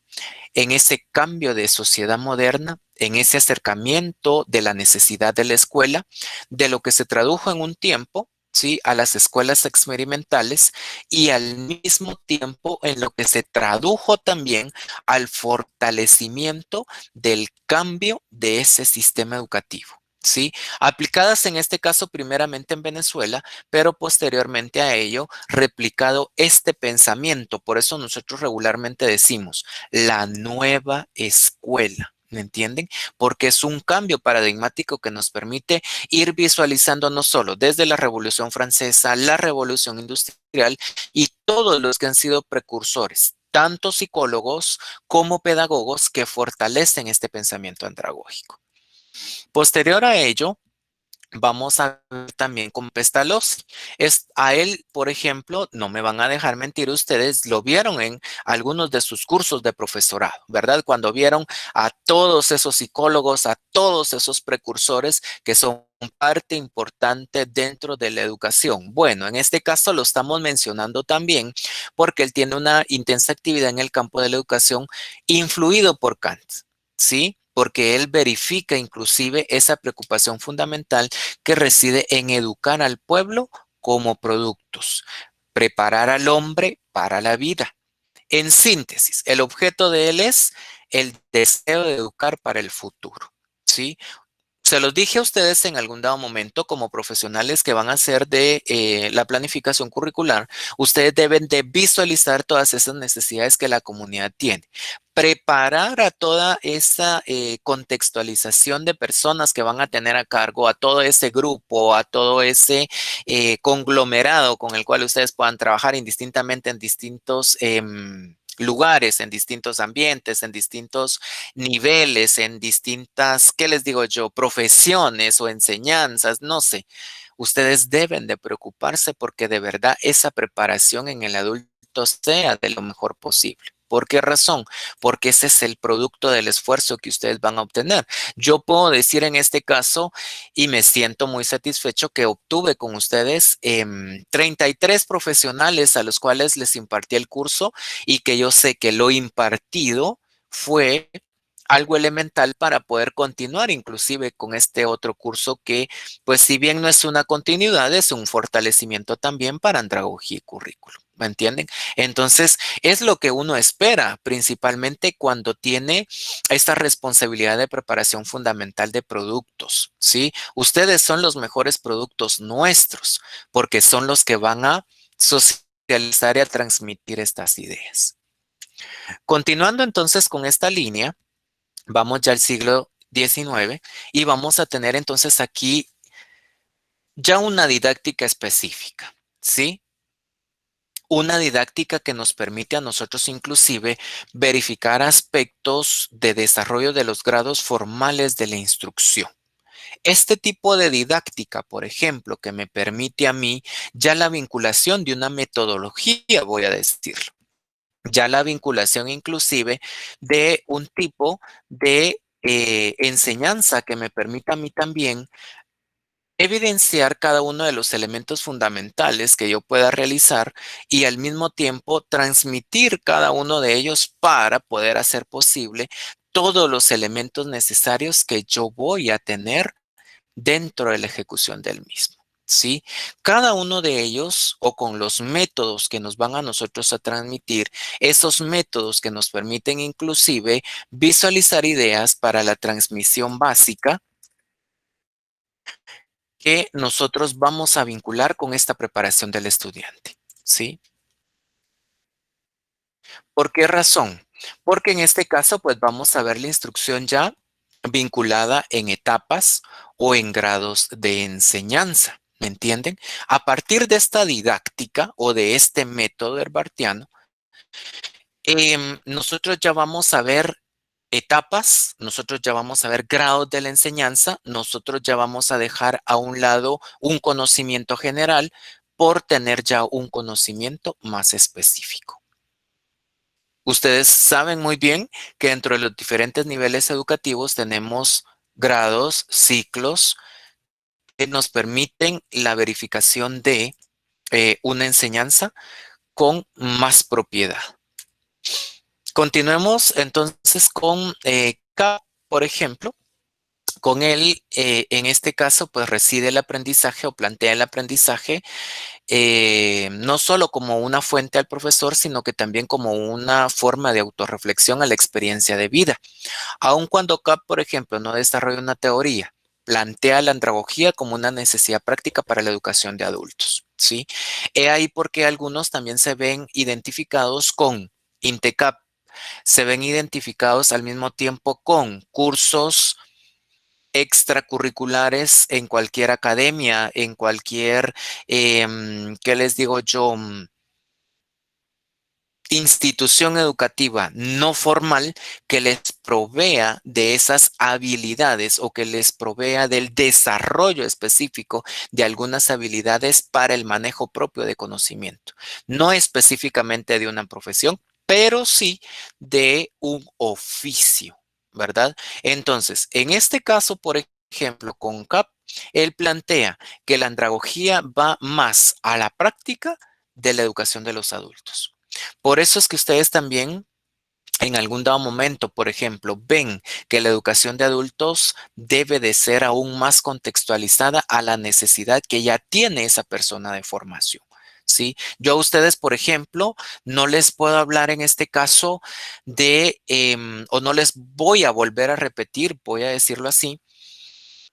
S1: en ese cambio de sociedad moderna, en ese acercamiento de la necesidad de la escuela, de lo que se tradujo en un tiempo, ¿sí? A las escuelas experimentales y al mismo tiempo en lo que se tradujo también al fortalecimiento del cambio de ese sistema educativo. ¿Sí? Aplicadas en este caso primeramente en Venezuela, pero posteriormente a ello replicado este pensamiento. Por eso nosotros regularmente decimos, la nueva escuela. ¿Me entienden? Porque es un cambio paradigmático que nos permite ir visualizando no solo desde la Revolución Francesa, la Revolución Industrial y todos los que han sido precursores, tanto psicólogos como pedagogos que fortalecen este pensamiento andragógico. Posterior a ello, vamos a ver también con Pestalozzi. A él, por ejemplo, no me van a dejar mentir ustedes, lo vieron en algunos de sus cursos de profesorado, ¿verdad? Cuando vieron a todos esos psicólogos, a todos esos precursores que son parte importante dentro de la educación. Bueno, en este caso lo estamos mencionando también porque él tiene una intensa actividad en el campo de la educación influido por Kant, ¿sí? Porque él verifica inclusive esa preocupación fundamental que reside en educar al pueblo como productos, preparar al hombre para la vida. En síntesis, el objeto de él es el deseo de educar para el futuro, ¿sí? Se los dije a ustedes en algún dado momento como profesionales que van a hacer de la planificación curricular, ustedes deben de visualizar todas esas necesidades que la comunidad tiene. Preparar a toda esa contextualización de personas que van a tener a cargo, a todo ese grupo, a todo ese conglomerado con el cual ustedes puedan trabajar indistintamente en distintos lugares, en distintos ambientes, en distintos niveles, en distintas, ¿qué les digo yo? Profesiones o enseñanzas, no sé. Ustedes deben de preocuparse porque de verdad esa preparación en el adulto sea de lo mejor posible. ¿Por qué razón? Porque ese es el producto del esfuerzo que ustedes van a obtener. Yo puedo decir en este caso, y me siento muy satisfecho que obtuve con ustedes 33 profesionales a los cuales les impartí el curso y que yo sé que lo impartido fue algo elemental para poder continuar inclusive con este otro curso que, pues si bien no es una continuidad, es un fortalecimiento también para andragogía y currículum. ¿Me entienden? Entonces, es lo que uno espera, principalmente cuando tiene esta responsabilidad de preparación fundamental de productos, ¿sí? Ustedes son los mejores productos nuestros, porque son los que van a socializar y a transmitir estas ideas. Continuando entonces con esta línea, vamos ya al siglo XIX y vamos a tener entonces aquí ya una didáctica específica, ¿sí? Una didáctica que nos permite a nosotros inclusive verificar aspectos de desarrollo de los grados formales de la instrucción. Este tipo de didáctica, por ejemplo, que me permite a mí ya la vinculación de una metodología, voy a decirlo, ya la vinculación inclusive de un tipo de enseñanza que me permita a mí también evidenciar cada uno de los elementos fundamentales que yo pueda realizar y al mismo tiempo transmitir cada uno de ellos para poder hacer posible todos los elementos necesarios que yo voy a tener dentro de la ejecución del mismo. ¿Sí? Cada uno de ellos o con los métodos que nos van a nosotros a transmitir, esos métodos que nos permiten inclusive visualizar ideas para la transmisión básica que nosotros vamos a vincular con esta preparación del estudiante. ¿Sí? ¿Por qué razón? Porque en este caso, pues vamos a ver la instrucción ya vinculada en etapas o en grados de enseñanza. ¿Me entienden? A partir de esta didáctica o de este método herbartiano, nosotros ya vamos a ver etapas, nosotros ya vamos a ver grados de la enseñanza, nosotros ya vamos a dejar a un lado un conocimiento general por tener ya un conocimiento más específico. Ustedes saben muy bien que dentro de los diferentes niveles educativos tenemos grados, ciclos que nos permiten la verificación de una enseñanza con más propiedad. Continuemos entonces con CAP, por ejemplo. Con él, en este caso, pues reside el aprendizaje o plantea el aprendizaje no solo como una fuente al profesor, sino que también como una forma de autorreflexión a la experiencia de vida. Aun cuando CAP, por ejemplo, no desarrolla una teoría, plantea la andragogía como una necesidad práctica para la educación de adultos, ¿sí? He ahí porque algunos también se ven identificados con INTECAP, se ven identificados al mismo tiempo con cursos extracurriculares en cualquier academia, en cualquier, ¿qué les digo yo? Institución educativa no formal que les provea de esas habilidades o que les provea del desarrollo específico de algunas habilidades para el manejo propio de conocimiento. No específicamente de una profesión, pero sí de un oficio, ¿verdad? Entonces, en este caso, por ejemplo, con CAP, él plantea que la andragogía va más a la práctica de la educación de los adultos. Por eso es que ustedes también en algún dado momento, por ejemplo, ven que la educación de adultos debe de ser aún más contextualizada a la necesidad que ya tiene esa persona de formación. ¿Sí? Yo a ustedes, por ejemplo, no les puedo hablar en este caso de, o no les voy a volver a repetir, voy a decirlo así,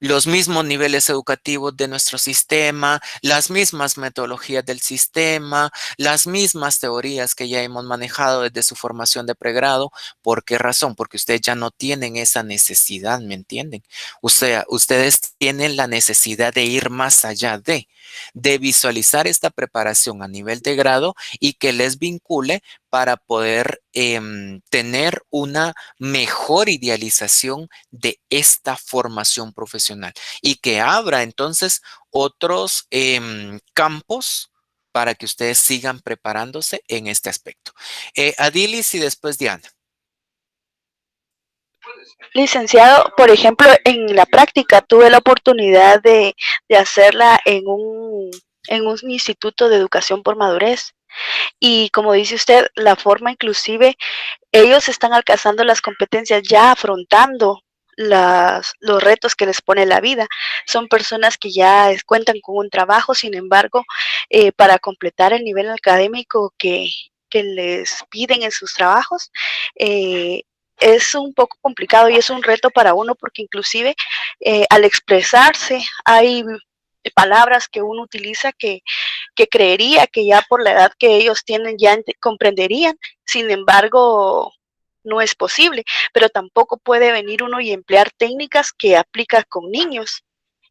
S1: los mismos niveles educativos de nuestro sistema, las mismas metodologías del sistema, las mismas teorías que ya hemos manejado desde su formación de pregrado. ¿Por qué razón? Porque ustedes ya no tienen esa necesidad, ¿me entienden? O sea, ustedes tienen la necesidad de ir más allá de visualizar esta preparación a nivel de grado y que les vincule para poder tener una mejor idealización de esta formación profesional y que abra entonces otros campos para que ustedes sigan preparándose en este aspecto. Adilis y después Diana.
S3: Licenciado, por ejemplo, en la práctica tuve la oportunidad de hacerla en un instituto de educación por madurez. Y como dice usted, la forma inclusive, ellos están alcanzando las competencias ya afrontando los retos que les pone la vida. Son personas que ya cuentan con un trabajo, sin embargo, para completar el nivel académico que les piden en sus trabajos, es un poco complicado y es un reto para uno porque inclusive al expresarse hay palabras que uno utiliza que creería que ya por la edad que ellos tienen ya comprenderían, sin embargo no es posible, pero tampoco puede venir uno y emplear técnicas que aplica con niños.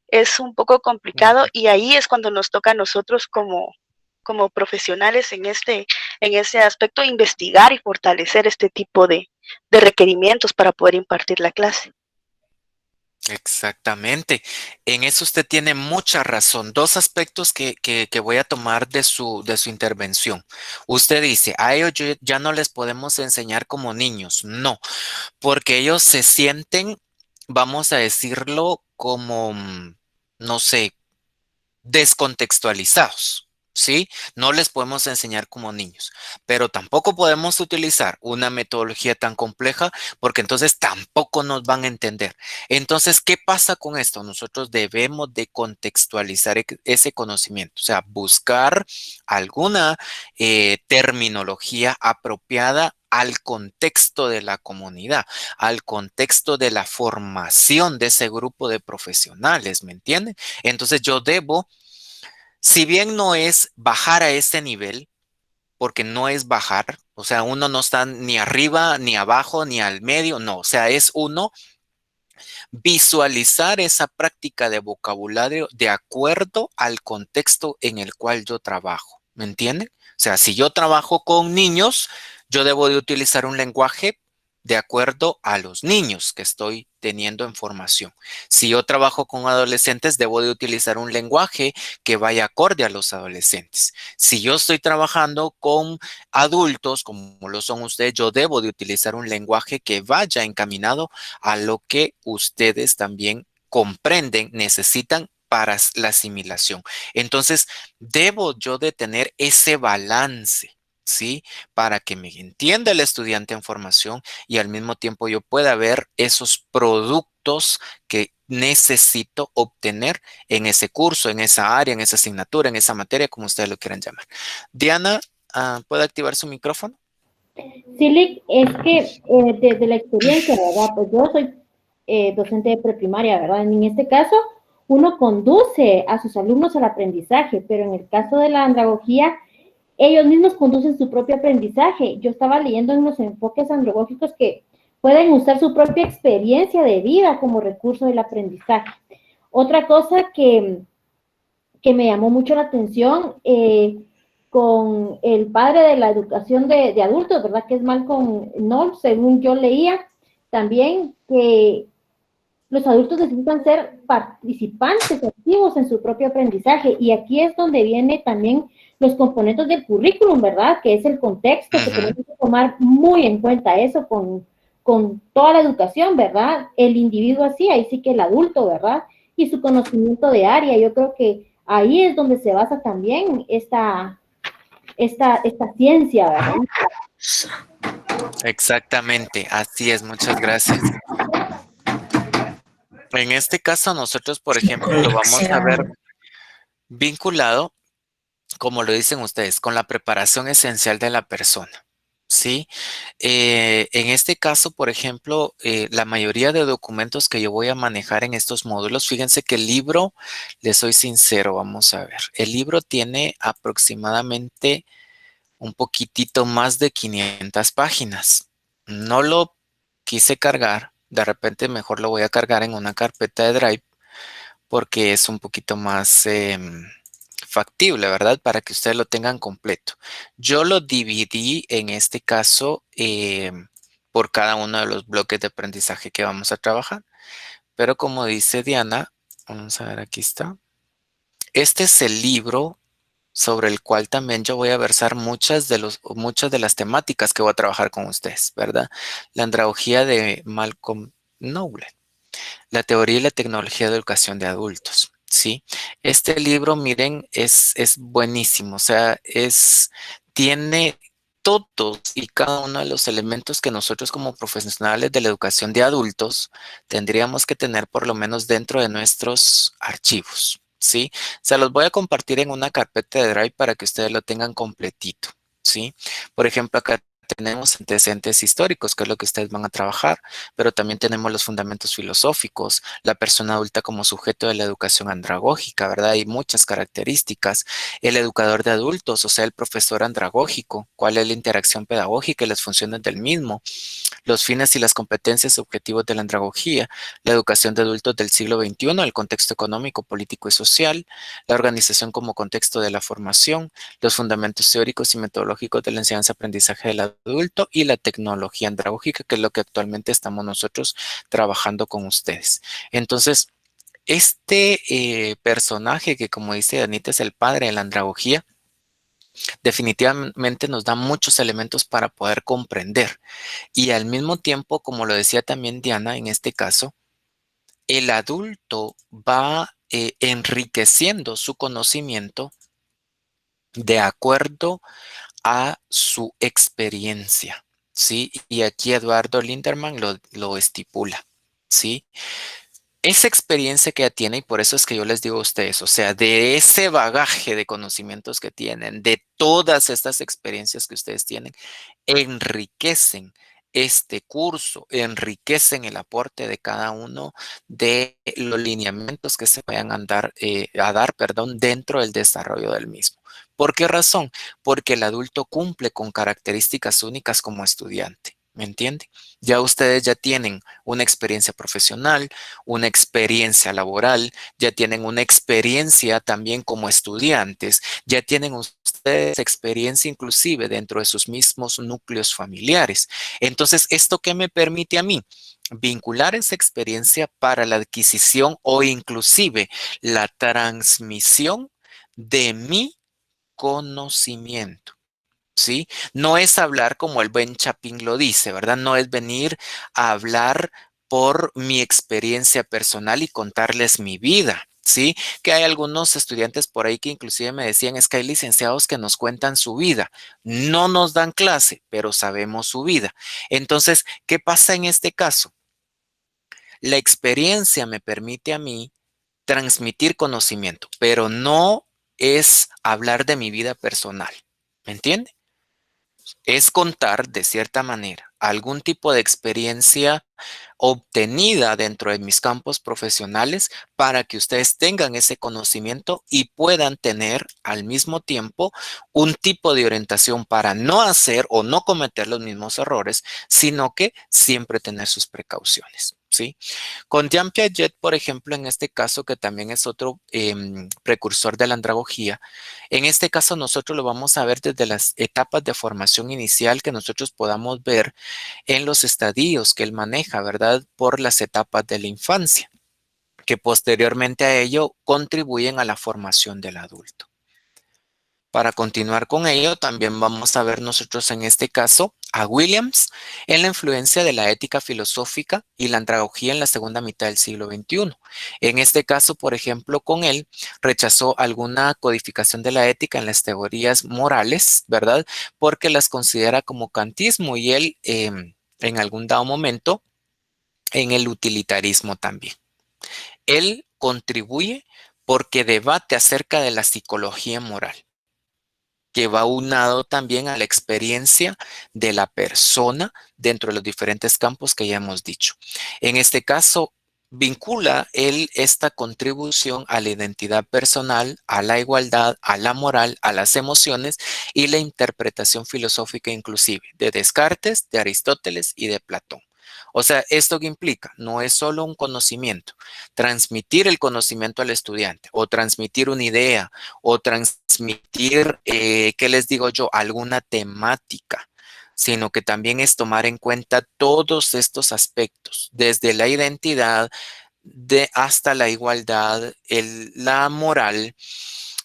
S3: Es un poco complicado y ahí es cuando nos toca a nosotros como profesionales en ese aspecto investigar y fortalecer este tipo de requerimientos para poder impartir la clase.
S1: Exactamente. En eso usted tiene mucha razón. Dos aspectos que voy a tomar de su intervención. Usted dice, a ellos ya no les podemos enseñar como niños. No, porque ellos se sienten, vamos a decirlo, como, no sé, descontextualizados, ¿sí? No les podemos enseñar como niños, pero tampoco podemos utilizar una metodología tan compleja porque entonces tampoco nos van a entender. Entonces, ¿qué pasa con esto? Nosotros debemos de contextualizar ese conocimiento, o sea, buscar alguna terminología apropiada al contexto de la comunidad, al contexto de la formación de ese grupo de profesionales, ¿me entienden? Entonces yo debo, si bien no es bajar a ese nivel, porque no es bajar, o sea, uno no está ni arriba, ni abajo, ni al medio, no, o sea, es uno visualizar esa práctica de vocabulario de acuerdo al contexto en el cual yo trabajo, ¿me entienden? O sea, si yo trabajo con niños, yo debo de utilizar un lenguaje de acuerdo a los niños que estoy teniendo en formación. Si yo trabajo con adolescentes, debo de utilizar un lenguaje que vaya acorde a los adolescentes. Si yo estoy trabajando con adultos, como lo son ustedes, yo debo de utilizar un lenguaje que vaya encaminado a lo que ustedes también comprenden, necesitan para la asimilación. Entonces, debo yo de tener ese balance, ¿sí? Para que me entienda el estudiante en formación y al mismo tiempo yo pueda ver esos productos que necesito obtener en ese curso, en esa área, en esa asignatura, en esa materia, como ustedes lo quieran llamar. Diana, ¿puede activar su micrófono?
S4: Sí, Lick, es que desde la experiencia, ¿verdad? Pues yo soy docente de preprimaria, ¿verdad? En este caso, uno conduce a sus alumnos al aprendizaje, pero en el caso de la andragogía, ellos mismos conducen su propio aprendizaje. Yo estaba leyendo en los enfoques andragógicos que pueden usar su propia experiencia de vida como recurso del aprendizaje. Otra cosa que me llamó mucho la atención, con el padre de la educación de adultos, ¿verdad? Que es Malcolm Knowles, según yo leía, también que los adultos necesitan ser participantes activos en su propio aprendizaje. Y aquí es donde viene también los componentes del currículum, ¿verdad? Que es el contexto, que tenemos que tomar muy en cuenta eso con toda la educación, ¿verdad? El individuo así, ahí sí que el adulto, ¿verdad? Y su conocimiento de área. Yo creo que ahí es donde se basa también esta ciencia, ¿verdad?
S1: Exactamente, así es, muchas gracias. En este caso, nosotros, por ejemplo, lo vamos a ver vinculado, como lo dicen ustedes, con la preparación esencial de la persona, ¿sí? En este caso, por ejemplo, la mayoría de documentos que yo voy a manejar en estos módulos, fíjense que el libro, les soy sincero, vamos a ver, el libro tiene aproximadamente un poquitito más de 500 páginas. No lo quise cargar, de repente mejor lo voy a cargar en una carpeta de Drive porque es un poquito más factible, ¿verdad? Para que ustedes lo tengan completo. Yo lo dividí en este caso por cada uno de los bloques de aprendizaje que vamos a trabajar. Pero como dice Diana, vamos a ver, aquí está. Este es el libro sobre el cual también yo voy a versar muchas de las temáticas que voy a trabajar con ustedes, ¿verdad? La andragogía de Malcolm Knowles, la teoría y la tecnología de educación de adultos, ¿sí? Este libro, miren, es buenísimo, o sea, tiene todos y cada uno de los elementos que nosotros como profesionales de la educación de adultos tendríamos que tener por lo menos dentro de nuestros archivos, ¿sí? Se los voy a compartir en una carpeta de Drive para que ustedes lo tengan completito, ¿sí? Por ejemplo, acá tenemos antecedentes históricos, que es lo que ustedes van a trabajar, pero también tenemos los fundamentos filosóficos, la persona adulta como sujeto de la educación andragógica, ¿verdad? Hay muchas características. El educador de adultos, o sea, el profesor andragógico, cuál es la interacción pedagógica y las funciones del mismo, los fines y las competencias objetivos de la andragogía, la educación de adultos del siglo XXI, el contexto económico, político y social, la organización como contexto de la formación, los fundamentos teóricos y metodológicos de la enseñanza-aprendizaje de la adulto y la tecnología andragógica, que es lo que actualmente estamos nosotros trabajando con ustedes. Entonces, este personaje que, como dice Anita, es el padre de la andragogía, definitivamente nos da muchos elementos para poder comprender. Y al mismo tiempo, como lo decía también Diana, en este caso, el adulto va enriqueciendo su conocimiento de acuerdo a su experiencia, ¿sí? Y aquí Eduardo Linderman lo estipula, ¿sí? Esa experiencia que ya tiene, y por eso es que yo les digo a ustedes, o sea, de ese bagaje de conocimientos que tienen, de todas estas experiencias que ustedes tienen, enriquecen este curso, enriquecen el aporte de cada uno de los lineamientos que se vayan a dar, perdón, dentro del desarrollo del mismo. ¿Por qué razón? Porque el adulto cumple con características únicas como estudiante. ¿Me entiende? Ya ustedes ya tienen una experiencia profesional, una experiencia laboral, ya tienen una experiencia también como estudiantes, ya tienen ustedes experiencia inclusive dentro de sus mismos núcleos familiares. Entonces, ¿esto qué me permite a mí? Vincular esa experiencia para la adquisición o inclusive la transmisión de mi conocimiento. ¿Sí? No es hablar como el buen Chapín lo dice, ¿verdad? No es venir a hablar por mi experiencia personal y contarles mi vida, ¿sí? Que hay algunos estudiantes por ahí que inclusive me decían, es que hay licenciados que nos cuentan su vida. No nos dan clase, pero sabemos su vida. Entonces, ¿qué pasa en este caso? La experiencia me permite a mí transmitir conocimiento, pero no es hablar de mi vida personal. ¿Me entiende? Es contar de cierta manera algún tipo de experiencia obtenida dentro de mis campos profesionales para que ustedes tengan ese conocimiento y puedan tener al mismo tiempo un tipo de orientación para no hacer o no cometer los mismos errores, sino que siempre tener sus precauciones, ¿sí? Con Jean Piaget, por ejemplo, en este caso, que también es otro precursor de la andragogía, en este caso nosotros lo vamos a ver desde las etapas de formación inicial que nosotros podamos ver en los estadios que él maneja, ¿verdad? Por las etapas de la infancia, que posteriormente a ello contribuyen a la formación del adulto. Para continuar con ello, también vamos a ver nosotros en este caso a Williams en la influencia de la ética filosófica y la andragogía en la segunda mitad del siglo XXI. En este caso, por ejemplo, con él rechazó alguna codificación de la ética en las teorías morales, ¿verdad? Porque las considera como kantismo y él en algún dado momento en el utilitarismo también. Él contribuye porque debate acerca de la psicología moral, que va unado también a la experiencia de la persona dentro de los diferentes campos que ya hemos dicho. En este caso, vincula él esta contribución a la identidad personal, a la igualdad, a la moral, a las emociones y la interpretación filosófica inclusive de Descartes, de Aristóteles y de Platón. O sea, ¿esto qué implica? No es solo un conocimiento. Transmitir el conocimiento al estudiante o transmitir una idea o transmitir, ¿qué les digo yo? Alguna temática, sino que también es tomar en cuenta todos estos aspectos, desde la identidad hasta la igualdad, la moral,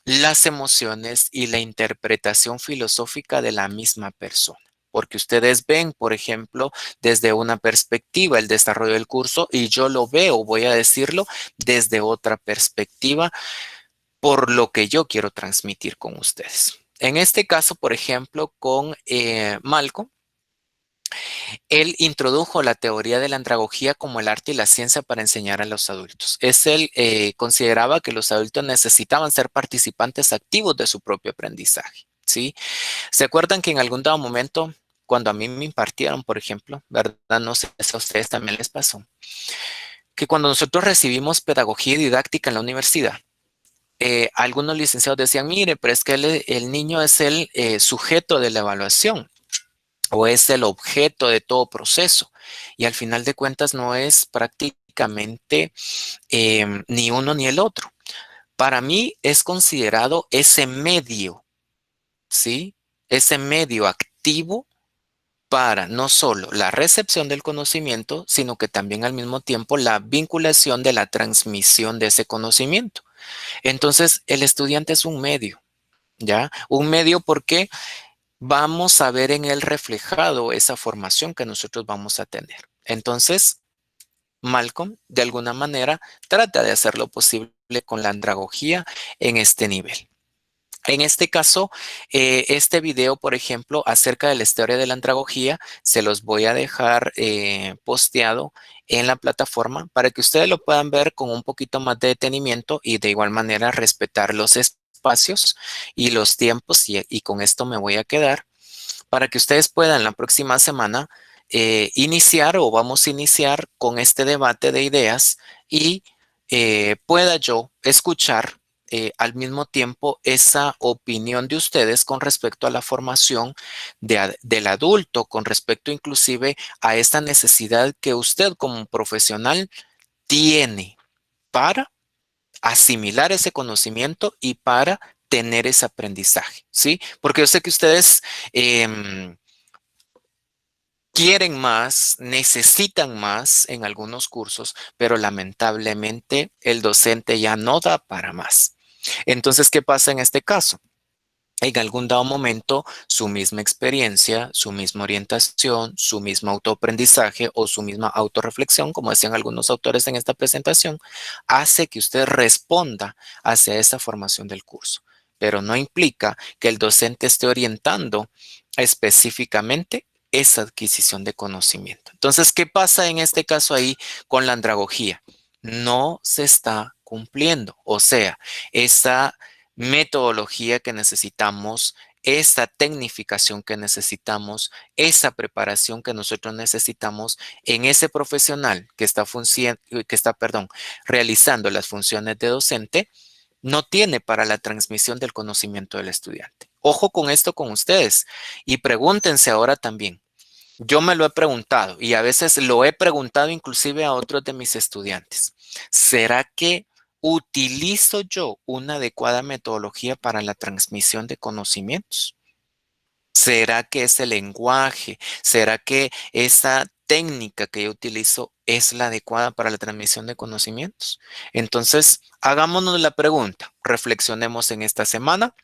S1: las emociones y la interpretación filosófica de la misma persona. Porque ustedes ven, por ejemplo, desde una perspectiva el desarrollo del curso y yo lo veo, voy a decirlo, desde otra perspectiva por lo que yo quiero transmitir con ustedes. En este caso, por ejemplo, con Malcolm, él introdujo la teoría de la andragogía como el arte y la ciencia para enseñar a los adultos. Él consideraba que los adultos necesitaban ser participantes activos de su propio aprendizaje, ¿sí? ¿Se acuerdan que en algún dado momento, cuando a mí me impartieron, por ejemplo, ¿verdad? No sé si a ustedes también les pasó, que cuando nosotros recibimos pedagogía didáctica en la universidad, algunos licenciados decían, mire, pero es que el niño es el sujeto de la evaluación o es el objeto de todo proceso. Y al final de cuentas no es prácticamente ni uno ni el otro. Para mí es considerado ese medio, ¿sí? Ese medio activo para no solo la recepción del conocimiento, sino que también al mismo tiempo la vinculación de la transmisión de ese conocimiento. Entonces, el estudiante es un medio, ¿ya? Un medio porque vamos a ver en él reflejado esa formación que nosotros vamos a tener. Entonces, Malcolm, de alguna manera, trata de hacer lo posible con la andragogía en este nivel. En este caso, este video, por ejemplo, acerca de la historia de la andragogía, se los voy a dejar posteado en la plataforma para que ustedes lo puedan ver con un poquito más de detenimiento y de igual manera respetar los espacios y los tiempos, y con esto me voy a quedar para que ustedes puedan la próxima semana iniciar o vamos a iniciar con este debate de ideas y pueda yo escuchar al mismo tiempo esa opinión de ustedes con respecto a la formación del adulto, con respecto inclusive a esta necesidad que usted como profesional tiene para asimilar ese conocimiento y para tener ese aprendizaje, ¿sí? Porque yo sé que ustedes quieren más, necesitan más en algunos cursos, pero lamentablemente el docente ya no da para más. Entonces, ¿qué pasa en este caso? En algún dado momento, su misma experiencia, su misma orientación, su mismo autoaprendizaje o su misma autorreflexión, como decían algunos autores en esta presentación, hace que usted responda hacia esa formación del curso. Pero no implica que el docente esté orientando específicamente esa adquisición de conocimiento. Entonces, ¿qué pasa en este caso ahí con la andragogía? No se está cumpliendo. O sea, esa metodología que necesitamos, esta tecnificación que necesitamos, esa preparación que nosotros necesitamos en ese profesional que está realizando las funciones de docente, no tiene para la transmisión del conocimiento del estudiante. Ojo con esto con ustedes y pregúntense ahora también. Yo me lo he preguntado y a veces lo he preguntado inclusive a otros de mis estudiantes. ¿Será que utilizo yo una adecuada metodología para la transmisión de conocimientos? ¿Será que ese lenguaje, será que esa técnica que yo utilizo es la adecuada para la transmisión de conocimientos? Entonces, hagámonos la pregunta, reflexionemos en esta semana.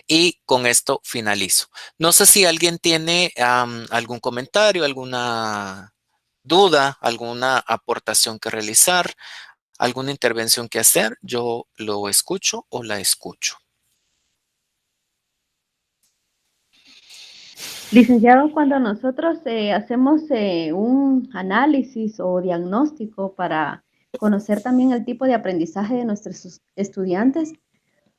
S1: Y con esto finalizo. No sé si alguien tiene algún comentario, alguna duda, alguna aportación que realizar, alguna intervención que hacer. Yo lo escucho o la escucho.
S4: Licenciado, cuando nosotros hacemos un análisis o diagnóstico para conocer también el tipo de aprendizaje de nuestros estudiantes,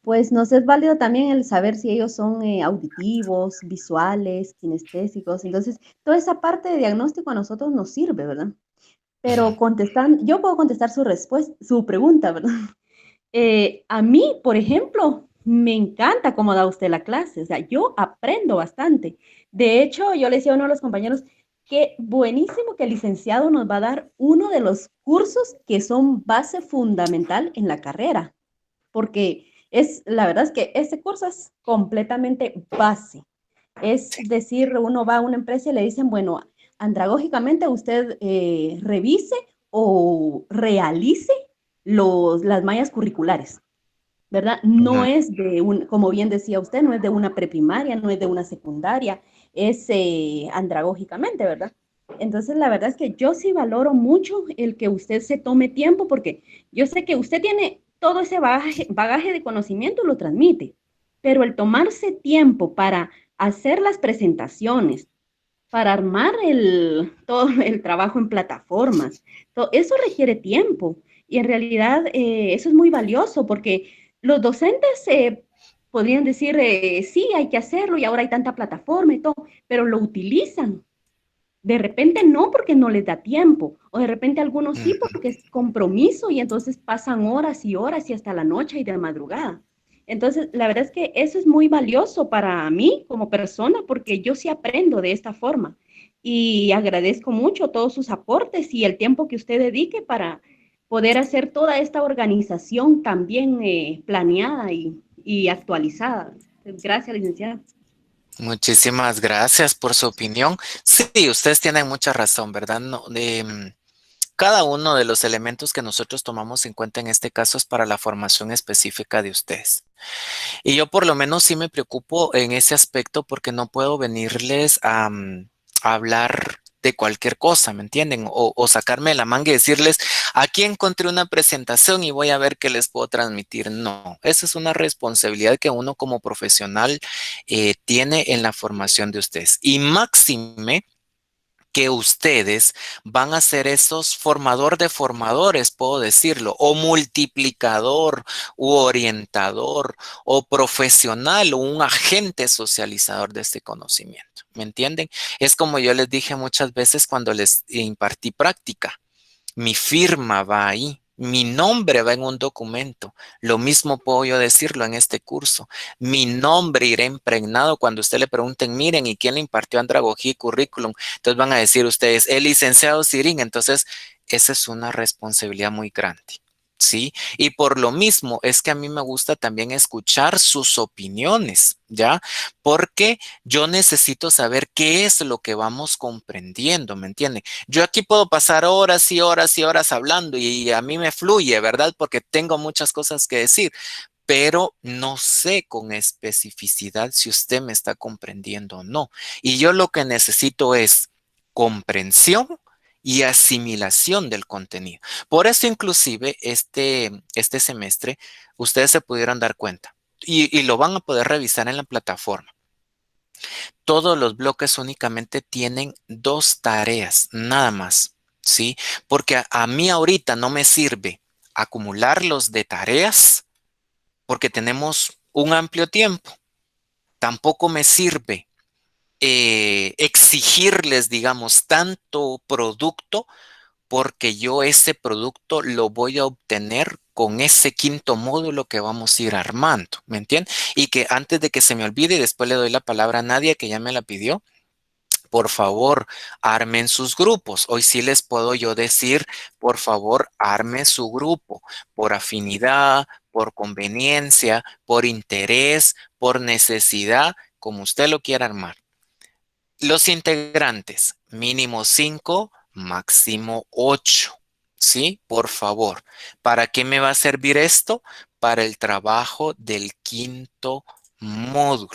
S4: pues nos es válido también el saber si ellos son auditivos, visuales, kinestésicos. Entonces, toda esa parte de diagnóstico a nosotros nos sirve, ¿verdad? Pero yo puedo contestar su pregunta, ¿verdad? A mí, por ejemplo, me encanta cómo da usted la clase. O sea, yo aprendo bastante. De hecho, yo le decía a uno de los compañeros, qué buenísimo que el licenciado nos va a dar uno de los cursos que son base fundamental en la carrera, porque la verdad es que ese curso es completamente base. Es decir, uno va a una empresa y le dicen, bueno, andragógicamente usted revise o realice las mallas curriculares, ¿verdad? No es como bien decía usted, no es de una preprimaria, no es de una secundaria, es andragógicamente, ¿verdad? Entonces, la verdad es que yo sí valoro mucho el que usted se tome tiempo, porque yo sé que usted tiene todo ese bagaje de conocimiento, lo transmite, pero el tomarse tiempo para hacer las presentaciones, para armar todo el trabajo en plataformas, eso requiere tiempo y en realidad eso es muy valioso porque los docentes podrían decir, sí, hay que hacerlo y ahora hay tanta plataforma y todo, pero lo utilizan. De repente no porque no les da tiempo, o de repente algunos sí porque es compromiso y entonces pasan horas y horas y hasta la noche y de madrugada. Entonces, la verdad es que eso es muy valioso para mí como persona porque yo sí aprendo de esta forma y agradezco mucho todos sus aportes y el tiempo que usted dedique para poder hacer toda esta organización también planeada y actualizada. Gracias, licenciada.
S1: Muchísimas gracias por su opinión. Sí, ustedes tienen mucha razón, ¿verdad? No, cada uno de los elementos que nosotros tomamos en cuenta en este caso es para la formación específica de ustedes. Y yo por lo menos sí me preocupo en ese aspecto porque no puedo venirles a hablar de cualquier cosa, ¿me entienden? O sacarme de la manga y decirles, aquí encontré una presentación y voy a ver qué les puedo transmitir. No, esa es una responsabilidad que uno como profesional tiene en la formación de ustedes. Y máxime que ustedes van a ser esos formador de formadores, puedo decirlo, o multiplicador, u orientador, o profesional, o un agente socializador de este conocimiento. ¿Me entienden? Es como yo les dije muchas veces cuando les impartí práctica. Mi firma va ahí, mi nombre va en un documento. Lo mismo puedo yo decirlo en este curso. Mi nombre irá impregnado cuando usted le pregunten, miren, ¿y quién le impartió andragogía y currículum? Entonces van a decir ustedes, el licenciado Sirín. Entonces, esa es una responsabilidad muy grande. ¿Sí? Y por lo mismo es que a mí me gusta también escuchar sus opiniones, ¿ya? Porque yo necesito saber qué es lo que vamos comprendiendo, ¿me entienden? Yo aquí puedo pasar horas y horas y horas hablando y a mí me fluye, ¿verdad? Porque tengo muchas cosas que decir, pero no sé con especificidad si usted me está comprendiendo o no. Y yo lo que necesito es comprensión y asimilación del contenido. Por eso inclusive este semestre ustedes se pudieron dar cuenta y lo van a poder revisar en la plataforma. Todos los bloques únicamente tienen 2 tareas, nada más, ¿sí? Porque a mí ahorita no me sirve acumularlos de tareas porque tenemos un amplio tiempo. Tampoco me sirve exigirles, digamos, tanto producto porque yo ese producto lo voy a obtener con ese 5.º módulo que vamos a ir armando, ¿me entienden? Y que antes de que se me olvide, y después le doy la palabra a Nadia, que ya me la pidió, por favor, armen sus grupos. Hoy sí les puedo yo decir, por favor, arme su grupo por afinidad, por conveniencia, por interés, por necesidad, como usted lo quiera armar. Los integrantes, mínimo 5, máximo 8. ¿Sí? Por favor. ¿Para qué me va a servir esto? Para el trabajo del 5.º módulo.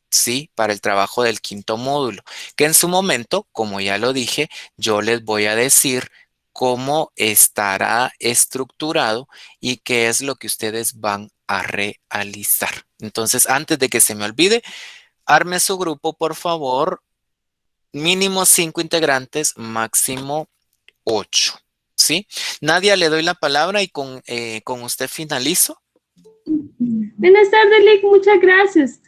S1: ¿Sí? Para el trabajo del 5.º módulo. Que en su momento, como ya lo dije, yo les voy a decir cómo estará estructurado y qué es lo que ustedes van a realizar. Entonces, antes de que se me olvide, arme su grupo, por favor. Mínimo 5 integrantes, máximo 8. ¿Sí? Nadia, le doy la palabra y con usted finalizo.
S5: Buenas tardes, Lick, muchas gracias.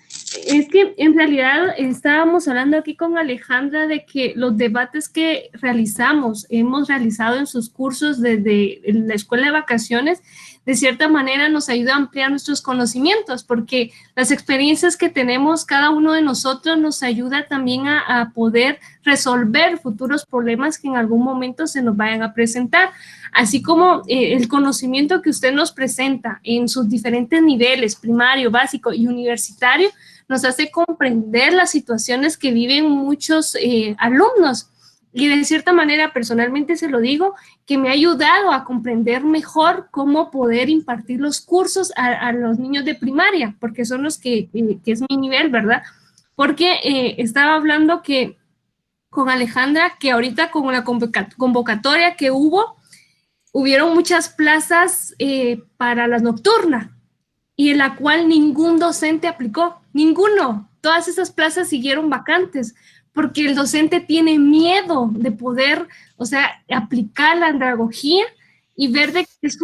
S5: Es que en realidad estábamos hablando aquí con Alejandra de que los debates que hemos realizado en sus cursos desde la escuela de vacaciones, de cierta manera nos ayuda a ampliar nuestros conocimientos, porque las experiencias que tenemos cada uno de nosotros nos ayuda también a poder resolver futuros problemas que en algún momento se nos vayan a presentar. Así como el conocimiento que usted nos presenta en sus diferentes niveles, primario, básico y universitario, nos hace comprender las situaciones que viven muchos alumnos. Y de cierta manera, personalmente se lo digo, que me ha ayudado a comprender mejor cómo poder impartir los cursos a los niños de primaria, porque son los que es mi nivel, ¿verdad? Porque estaba hablando con Alejandra, que ahorita con la convocatoria que hubieron muchas plazas para la nocturna y en la cual ningún docente aplicó, ninguno. Todas esas plazas siguieron vacantes porque el docente tiene miedo de poder, o sea, aplicar la andragogía y ver de que es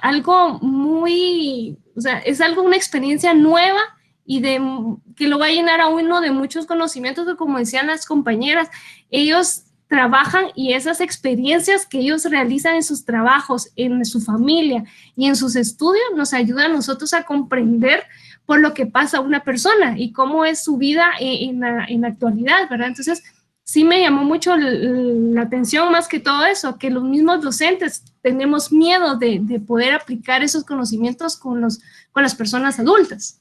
S5: algo muy, o sea, es una experiencia nueva y que lo va a llenar a uno de muchos conocimientos que, como decían las compañeras, ellos trabajan y esas experiencias que ellos realizan en sus trabajos, en su familia y en sus estudios nos ayudan a nosotros a comprender por lo que pasa a una persona y cómo es su vida en la actualidad, ¿verdad? Entonces, sí me llamó mucho la atención más que todo eso, que los mismos docentes tenemos miedo de poder aplicar esos conocimientos con las personas adultas.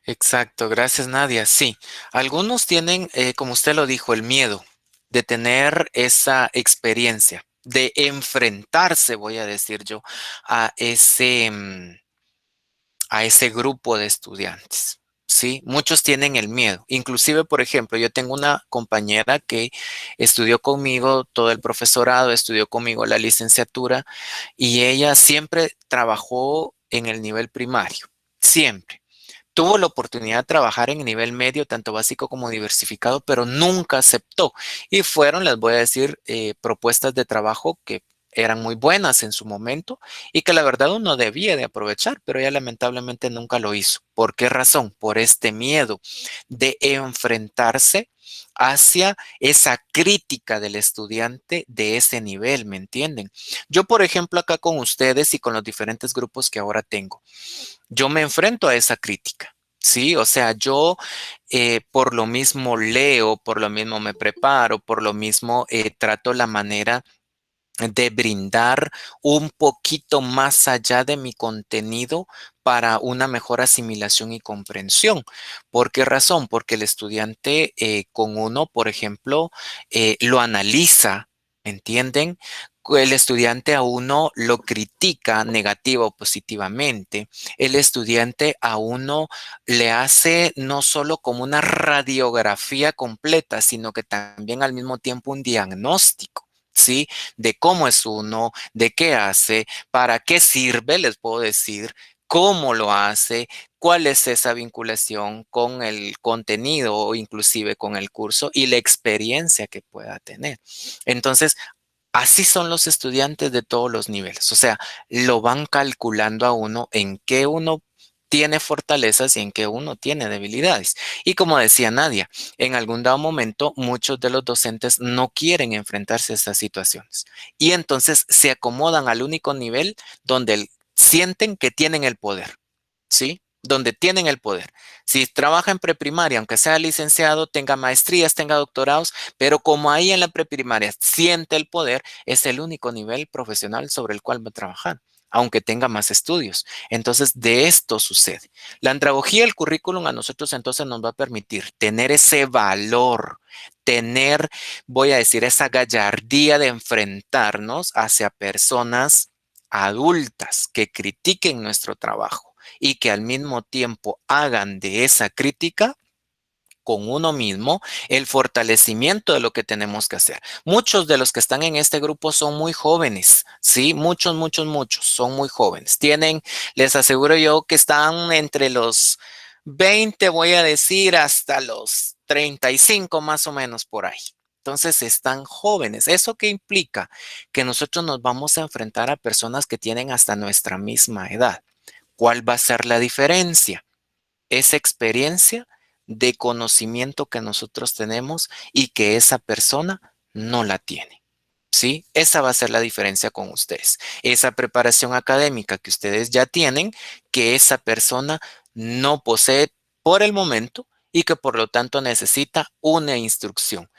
S1: Exacto, gracias Nadia. Sí, algunos tienen, como usted lo dijo, el miedo de tener esa experiencia, de enfrentarse, voy a decir yo, a a ese grupo de estudiantes. Sí, muchos tienen el miedo. Inclusive, por ejemplo, yo tengo una compañera que estudió conmigo todo el profesorado, estudió conmigo la licenciatura y ella siempre trabajó en el nivel primario, siempre. Tuvo la oportunidad de trabajar en nivel medio, tanto básico como diversificado, pero nunca aceptó. Y fueron, les voy a decir, propuestas de trabajo que eran muy buenas en su momento y que la verdad uno debía de aprovechar, pero ella lamentablemente nunca lo hizo. ¿Por qué razón? Por este miedo de enfrentarse hacia esa crítica del estudiante de ese nivel, ¿me entienden? Yo, por ejemplo, acá con ustedes y con los diferentes grupos que ahora tengo, yo me enfrento a esa crítica. Sí, o sea, yo por lo mismo leo, por lo mismo me preparo, por lo mismo trato la manera de brindar un poquito más allá de mi contenido para una mejor asimilación y comprensión. ¿Por qué razón? Porque el estudiante con uno, por ejemplo, lo analiza, ¿entienden? El estudiante a uno lo critica negativa o positivamente. El estudiante a uno le hace no solo como una radiografía completa, sino que también al mismo tiempo un diagnóstico. ¿Sí? De cómo es uno, de qué hace, para qué sirve, les puedo decir, cómo lo hace, cuál es esa vinculación con el contenido o inclusive con el curso y la experiencia que pueda tener. Entonces, así son los estudiantes de todos los niveles. O sea, lo van calculando a uno en qué uno tiene fortalezas y en qué uno tiene debilidades. Y como decía Nadia, en algún dado momento muchos de los docentes no quieren enfrentarse a estas situaciones. Y entonces se acomodan al único nivel donde sienten que tienen el poder. ¿Sí? Donde tienen el poder. Si trabaja en preprimaria, aunque sea licenciado, tenga maestrías, tenga doctorados, pero como ahí en la preprimaria siente el poder, es el único nivel profesional sobre el cual va a trabajar, aunque tenga más estudios. Entonces, de esto sucede. La andragogía del currículum a nosotros entonces nos va a permitir tener ese valor, tener, voy a decir, esa gallardía de enfrentarnos hacia personas adultas que critiquen nuestro trabajo y que al mismo tiempo hagan de esa crítica con uno mismo el fortalecimiento de lo que tenemos que hacer. Muchos de los que están en este grupo son muy jóvenes, ¿sí? Muchos son muy jóvenes. Les aseguro yo que están entre los 20, voy a decir, hasta los 35 más o menos por ahí. Entonces están jóvenes. ¿Eso qué implica? Que nosotros nos vamos a enfrentar a personas que tienen hasta nuestra misma edad. ¿Cuál va a ser la diferencia? Esa experiencia de conocimiento que nosotros tenemos y que esa persona no la tiene. ¿Sí? Esa va a ser la diferencia con ustedes. Esa preparación académica que ustedes ya tienen, que esa persona no posee por el momento y que por lo tanto necesita una instrucción.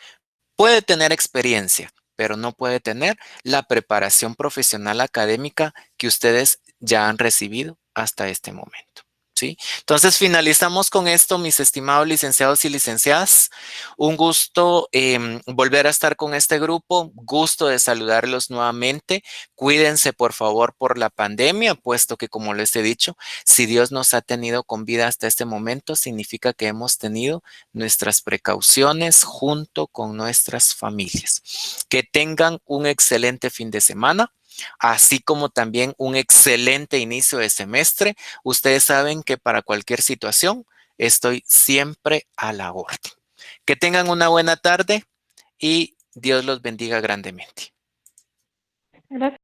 S1: Puede tener experiencia, pero no puede tener la preparación profesional académica que ustedes ya han recibido hasta este momento. ¿Sí? Entonces finalizamos con esto, mis estimados licenciados y licenciadas. Un gusto volver a estar con este grupo, gusto de saludarlos nuevamente. Cuídense por favor por la pandemia, puesto que como les he dicho, si Dios nos ha tenido con vida hasta este momento, significa que hemos tenido nuestras precauciones junto con nuestras familias. Que tengan un excelente fin de semana, así como también un excelente inicio de semestre. Ustedes saben que para cualquier situación estoy siempre a la orden. Que tengan una buena tarde y Dios los bendiga grandemente.
S4: Gracias.